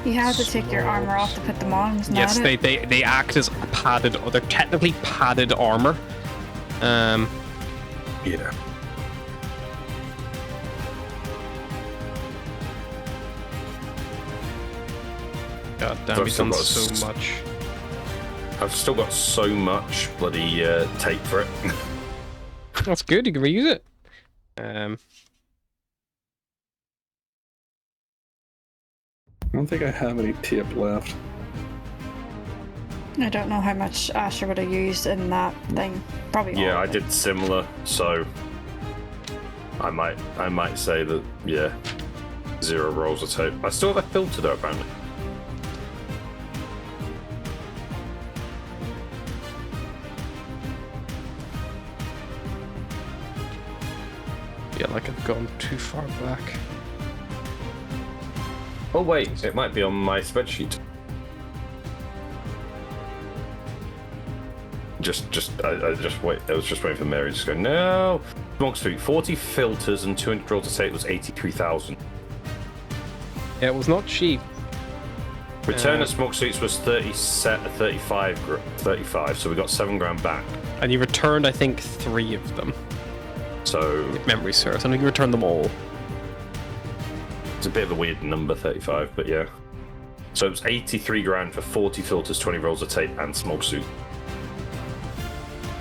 You have to take your armor off to put them on. Isn't Yes, that it? they act as padded. They're technically padded armor. Yeah. God damn, he's done so much. I've still got so much bloody tape for it. That's good. You can reuse it. I don't think I have any tape left. I don't know how much Asher would have used in that thing. Probably. Yeah, all I of it. did similar, so I might say that, yeah, 0 rolls of tape. I still have a filter though, apparently. Yeah, like I've gone too far back. Oh wait, it might be on my spreadsheet. I was just waiting for Mary to go, no! Smoke suit, 40 filters and 200 rolls of tape was 83,000. Yeah, it was not cheap. Return of smoke suits was 35, so we got 7 grand back. And you returned, I think, 3 of them. So If memory serves. I think you returned them all. it's a bit of a weird number, 35, but yeah. So it was 83 grand for 40 filters, 20 rolls of tape, and smoke suit.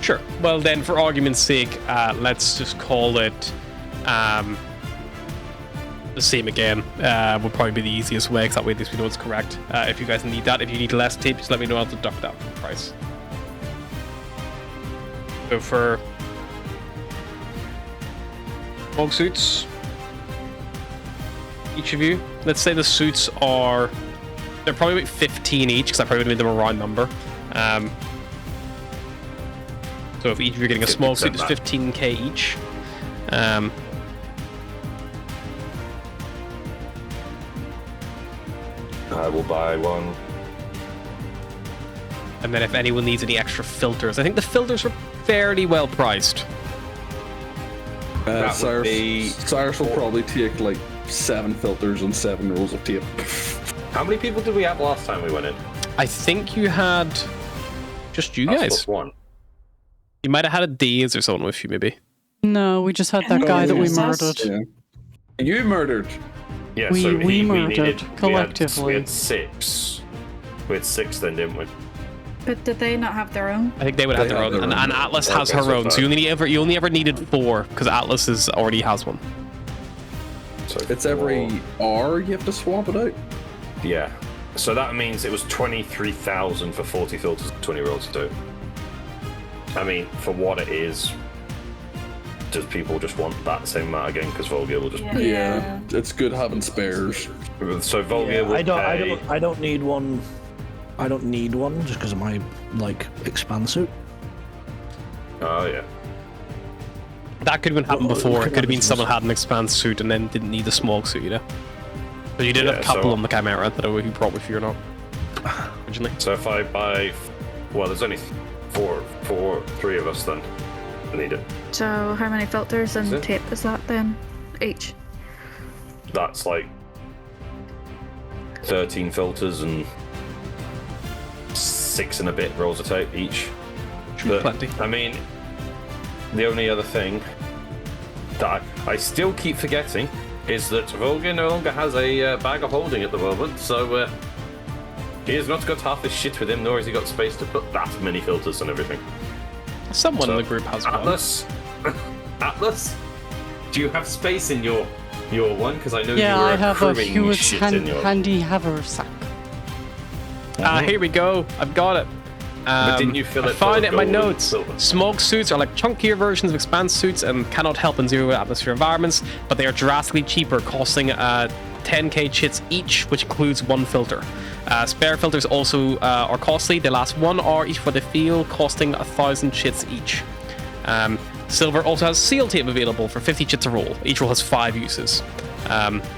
Sure. Well, then, for argument's sake, let's just call it the same again. Would probably be the easiest way, because that way at least we know it's correct. If you guys need that, if you need less tape, just let me know. I'll deduct that from the price. So for smoke suits, each of you, let's say the suits are, they're probably about 15 each, because I probably made them a round number. So if each of you are getting a small suit, it's 15k each. I will buy one. And then if anyone needs any extra filters, I think the filters are fairly well priced. Cyrus will probably take like 7 filters and 7 rolls of tape. How many people did we have last time we went in? I think you had just you That's guys. plus 1. You might have had a Daze or someone with you, maybe. No, we just had that guy that we murdered. Yeah. You murdered. Yeah, We so murdered needed, collectively. We had 6. We had 6 then, didn't we? But did they not have their own? I think they would have They their have own. their And own. Atlas Okay, has her so own. So you only ever needed 4 because Atlas already has one. So It's 4. every hour you have to swap it out. Yeah. So that means it was 23,000 for 40 filters and 20 rolls to do. I mean, for what it is, does people just want that same amount again? Because Volga will just. Yeah. It's good having spares. So Volga Yeah, will pay. I don't need one. I don't need one just because of my Expanse suit. Oh yeah. That could have been happened Well, before. It could could have been have someone had an Expanse suit and then didn't need the smog suit, you know? But you did have a Yeah, couple so- on the Chimera that you probably figured out originally. So if I buy, well, there's only 3 of us then. I need it. So how many filters and Is it? tape is that then? Each. That's like 13 filters and 6 and a bit rolls of tape each. But, Plenty. I mean, the only other thing that I still keep forgetting is that Volga no longer has a bag of holding at the moment, so he has not got half his shit with him, nor has he got space to put that many filters and everything. Someone So, in the group has one. Atlas, Atlas, do you have space in your one? Because I know Yeah, you were I have a accruing huge shit in your. handy haversack. Here we go. I've got it. But didn't you fill I it full found of it in my gold and notes. silver? Smog suits are like chunkier versions of Expanse suits and cannot help in zero atmosphere environments, but they are drastically cheaper, costing 10k chits each, which includes 1 filter. Spare filters also are costly. They last 1 hour each for the field, costing 1,000 chits each. Silver also has seal tape available for 50 chits a roll. Each roll has 5 uses,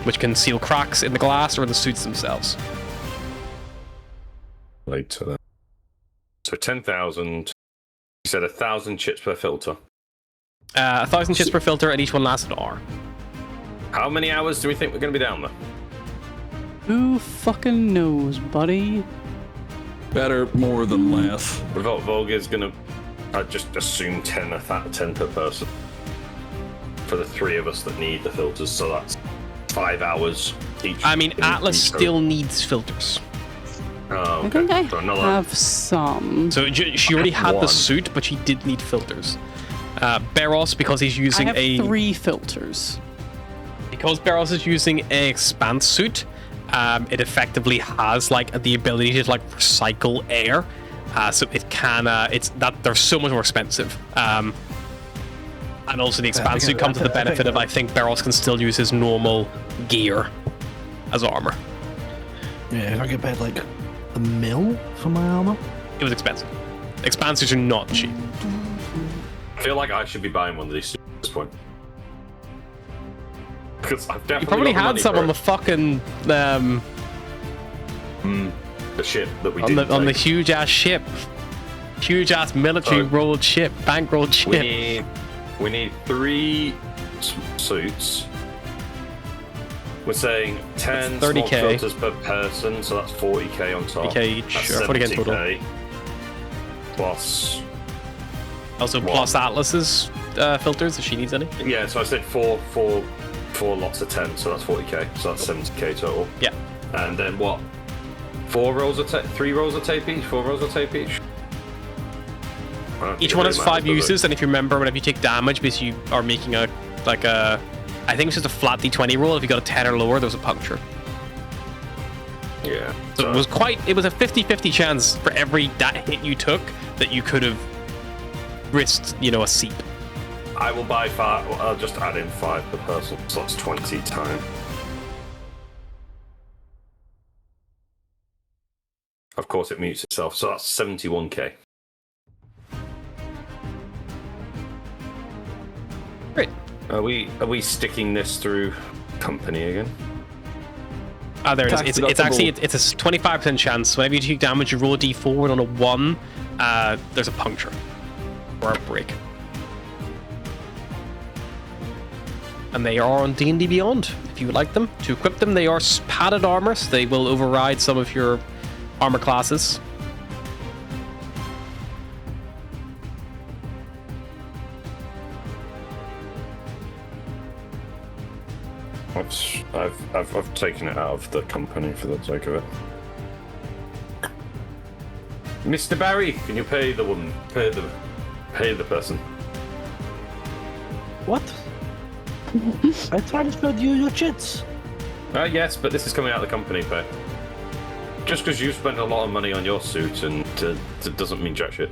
which can seal cracks in the glass or in the suits themselves. Later then. So 10,000. You said 1,000 chits per filter. 1,000 chits per filter, and each one lasts an hour. How many hours do we think we're going to be down there? Who fucking knows, buddy? Better more than less. Volga's going to, I'd just assume 10 per person. For the 3 of us that need the filters, so that's 5 hours each. I mean, each Atlas row. still needs filters. Oh, I think I So another- have some. So she already had the One. suit, but she did need filters. Barros, because he's I using have 3 filters. because Barros is using an Expanse suit, it effectively has like the ability to like recycle air. So it can they're so much more expensive. And also the Expanse suit comes with the benefit of I think Barros can still use his normal gear as armor. Yeah, if I get paid like $1 mil for my armor. It was expensive. Expanse suits are not cheap. I feel like I should be buying one of these suits at this point. Because I've definitely You probably got the had money some for on the it. fucking The ship that we on did the huge ass ship, huge ass military Oh. rolled ship, bankrolled ship. We need 3 suits. We're saying 10 small 30K. filters per person, so that's 40k on top. 40K each, That's or 40K total. 70K. Plus, Also, What? plus Atlas's filters if she needs any. yeah. So I said four lots of 10, so that's 40k. So that's 70k total. Yeah. And then what? 4 rolls of tape, 3 rolls of tape each, 4 rolls of tape each. I don't think Each it one really has 5 matters, does it? uses, and if you remember, whenever you take damage, because you are making I think it's just a flat d20 roll. If you got a 10 or lower, there was a puncture. Yeah. So it was a 50-50 chance for every hit you took that you could have risked, a seep. I will buy 5. Well, I'll just add in 5 per person, so that's 20 time. Of course, it mutes itself, so that's 71k. Great. Are we sticking this through company again? Oh, there it is. It's actually it's a 25% chance. Whenever you take damage, you roll a d4, and on a 1, there's a puncture or a break. And they are on D&D Beyond. If you would like them, to equip them, they are padded armor, so they will override some of your armor classes. I've taken it out of the company for the sake of it. Mr. Barry, can you pay the woman? Pay the person. What? I transferred you your chits. Yes, but this is coming out of the company pay. Just because you spent a lot of money on your suit and doesn't mean jack shit.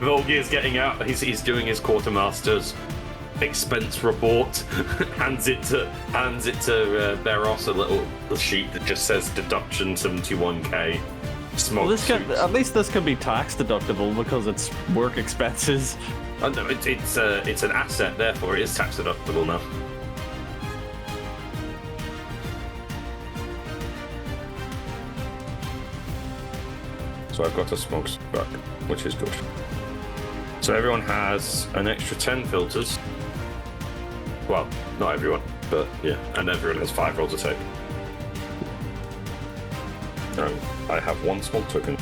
Volgir's getting out. He's doing his quartermaster's expense report. hands it to Beros, a little sheet that just says deduction 71k. Smoke. Well, at least this can be tax deductible because it's work expenses. Oh, no, it's an asset, therefore it is tax deductible now. So I've got a smoke back, which is good. So everyone has an extra 10 filters. Well, not everyone, but yeah, and everyone has 5 rolls to take. I have 1 smoke token.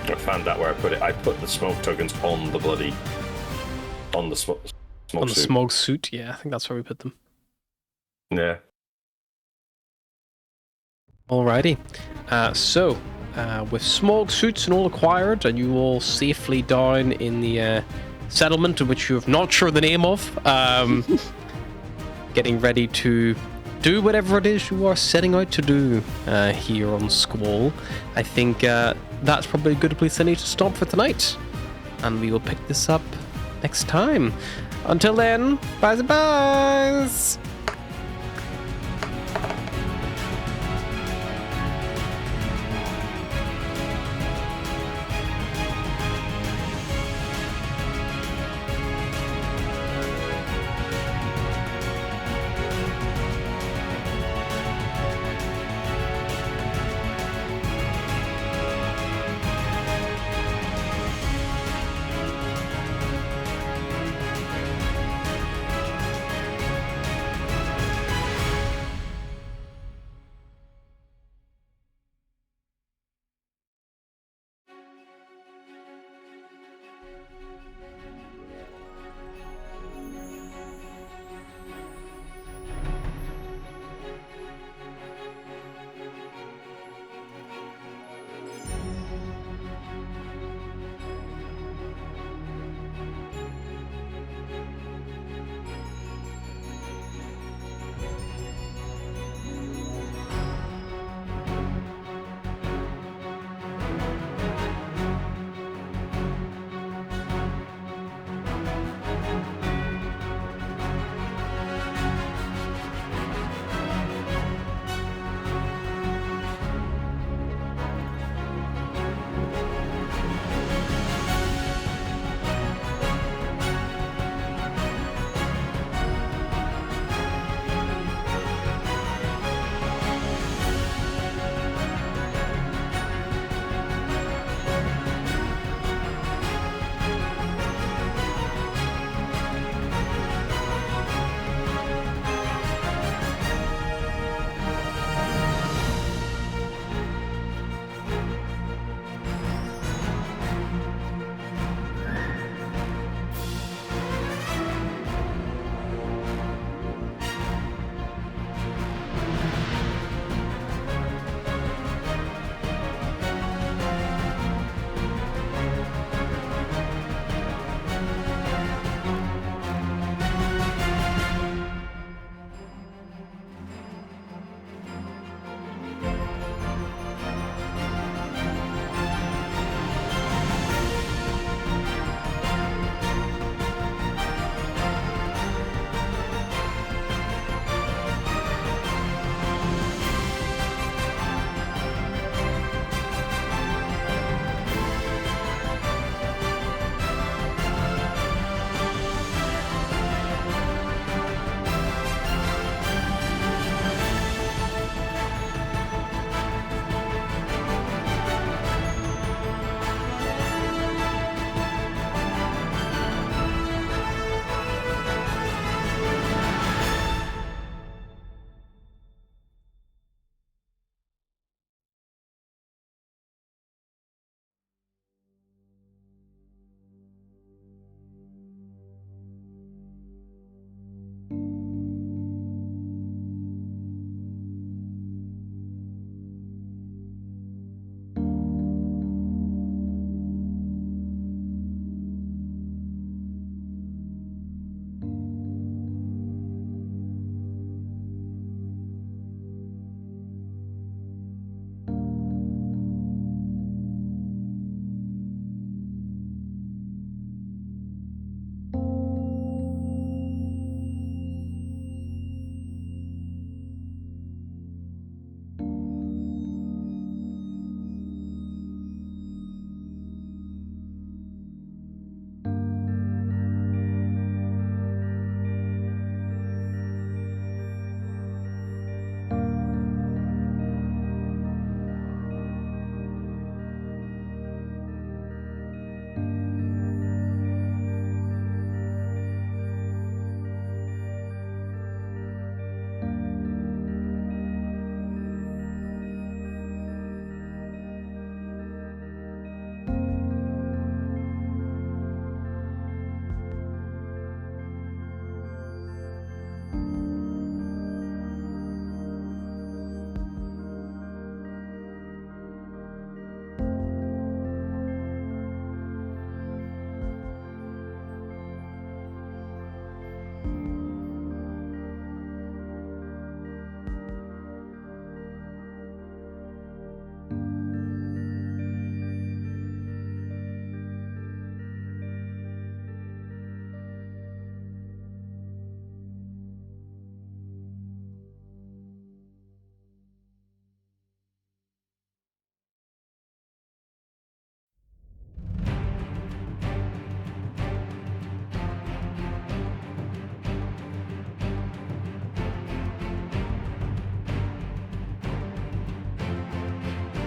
I found out where I put it. I put the smoke tokens on the smoke on the suit. Smog suit, yeah, I think that's where we put them. Yeah. Alrighty. So, with Smog suits and all acquired, and you all safely down in the settlement, which you're not sure the name of, getting ready to do whatever it is you are setting out to do here on Squall, I think that's probably a good place I need to stop for tonight. And we will pick this up next time. Until then, bye-bye!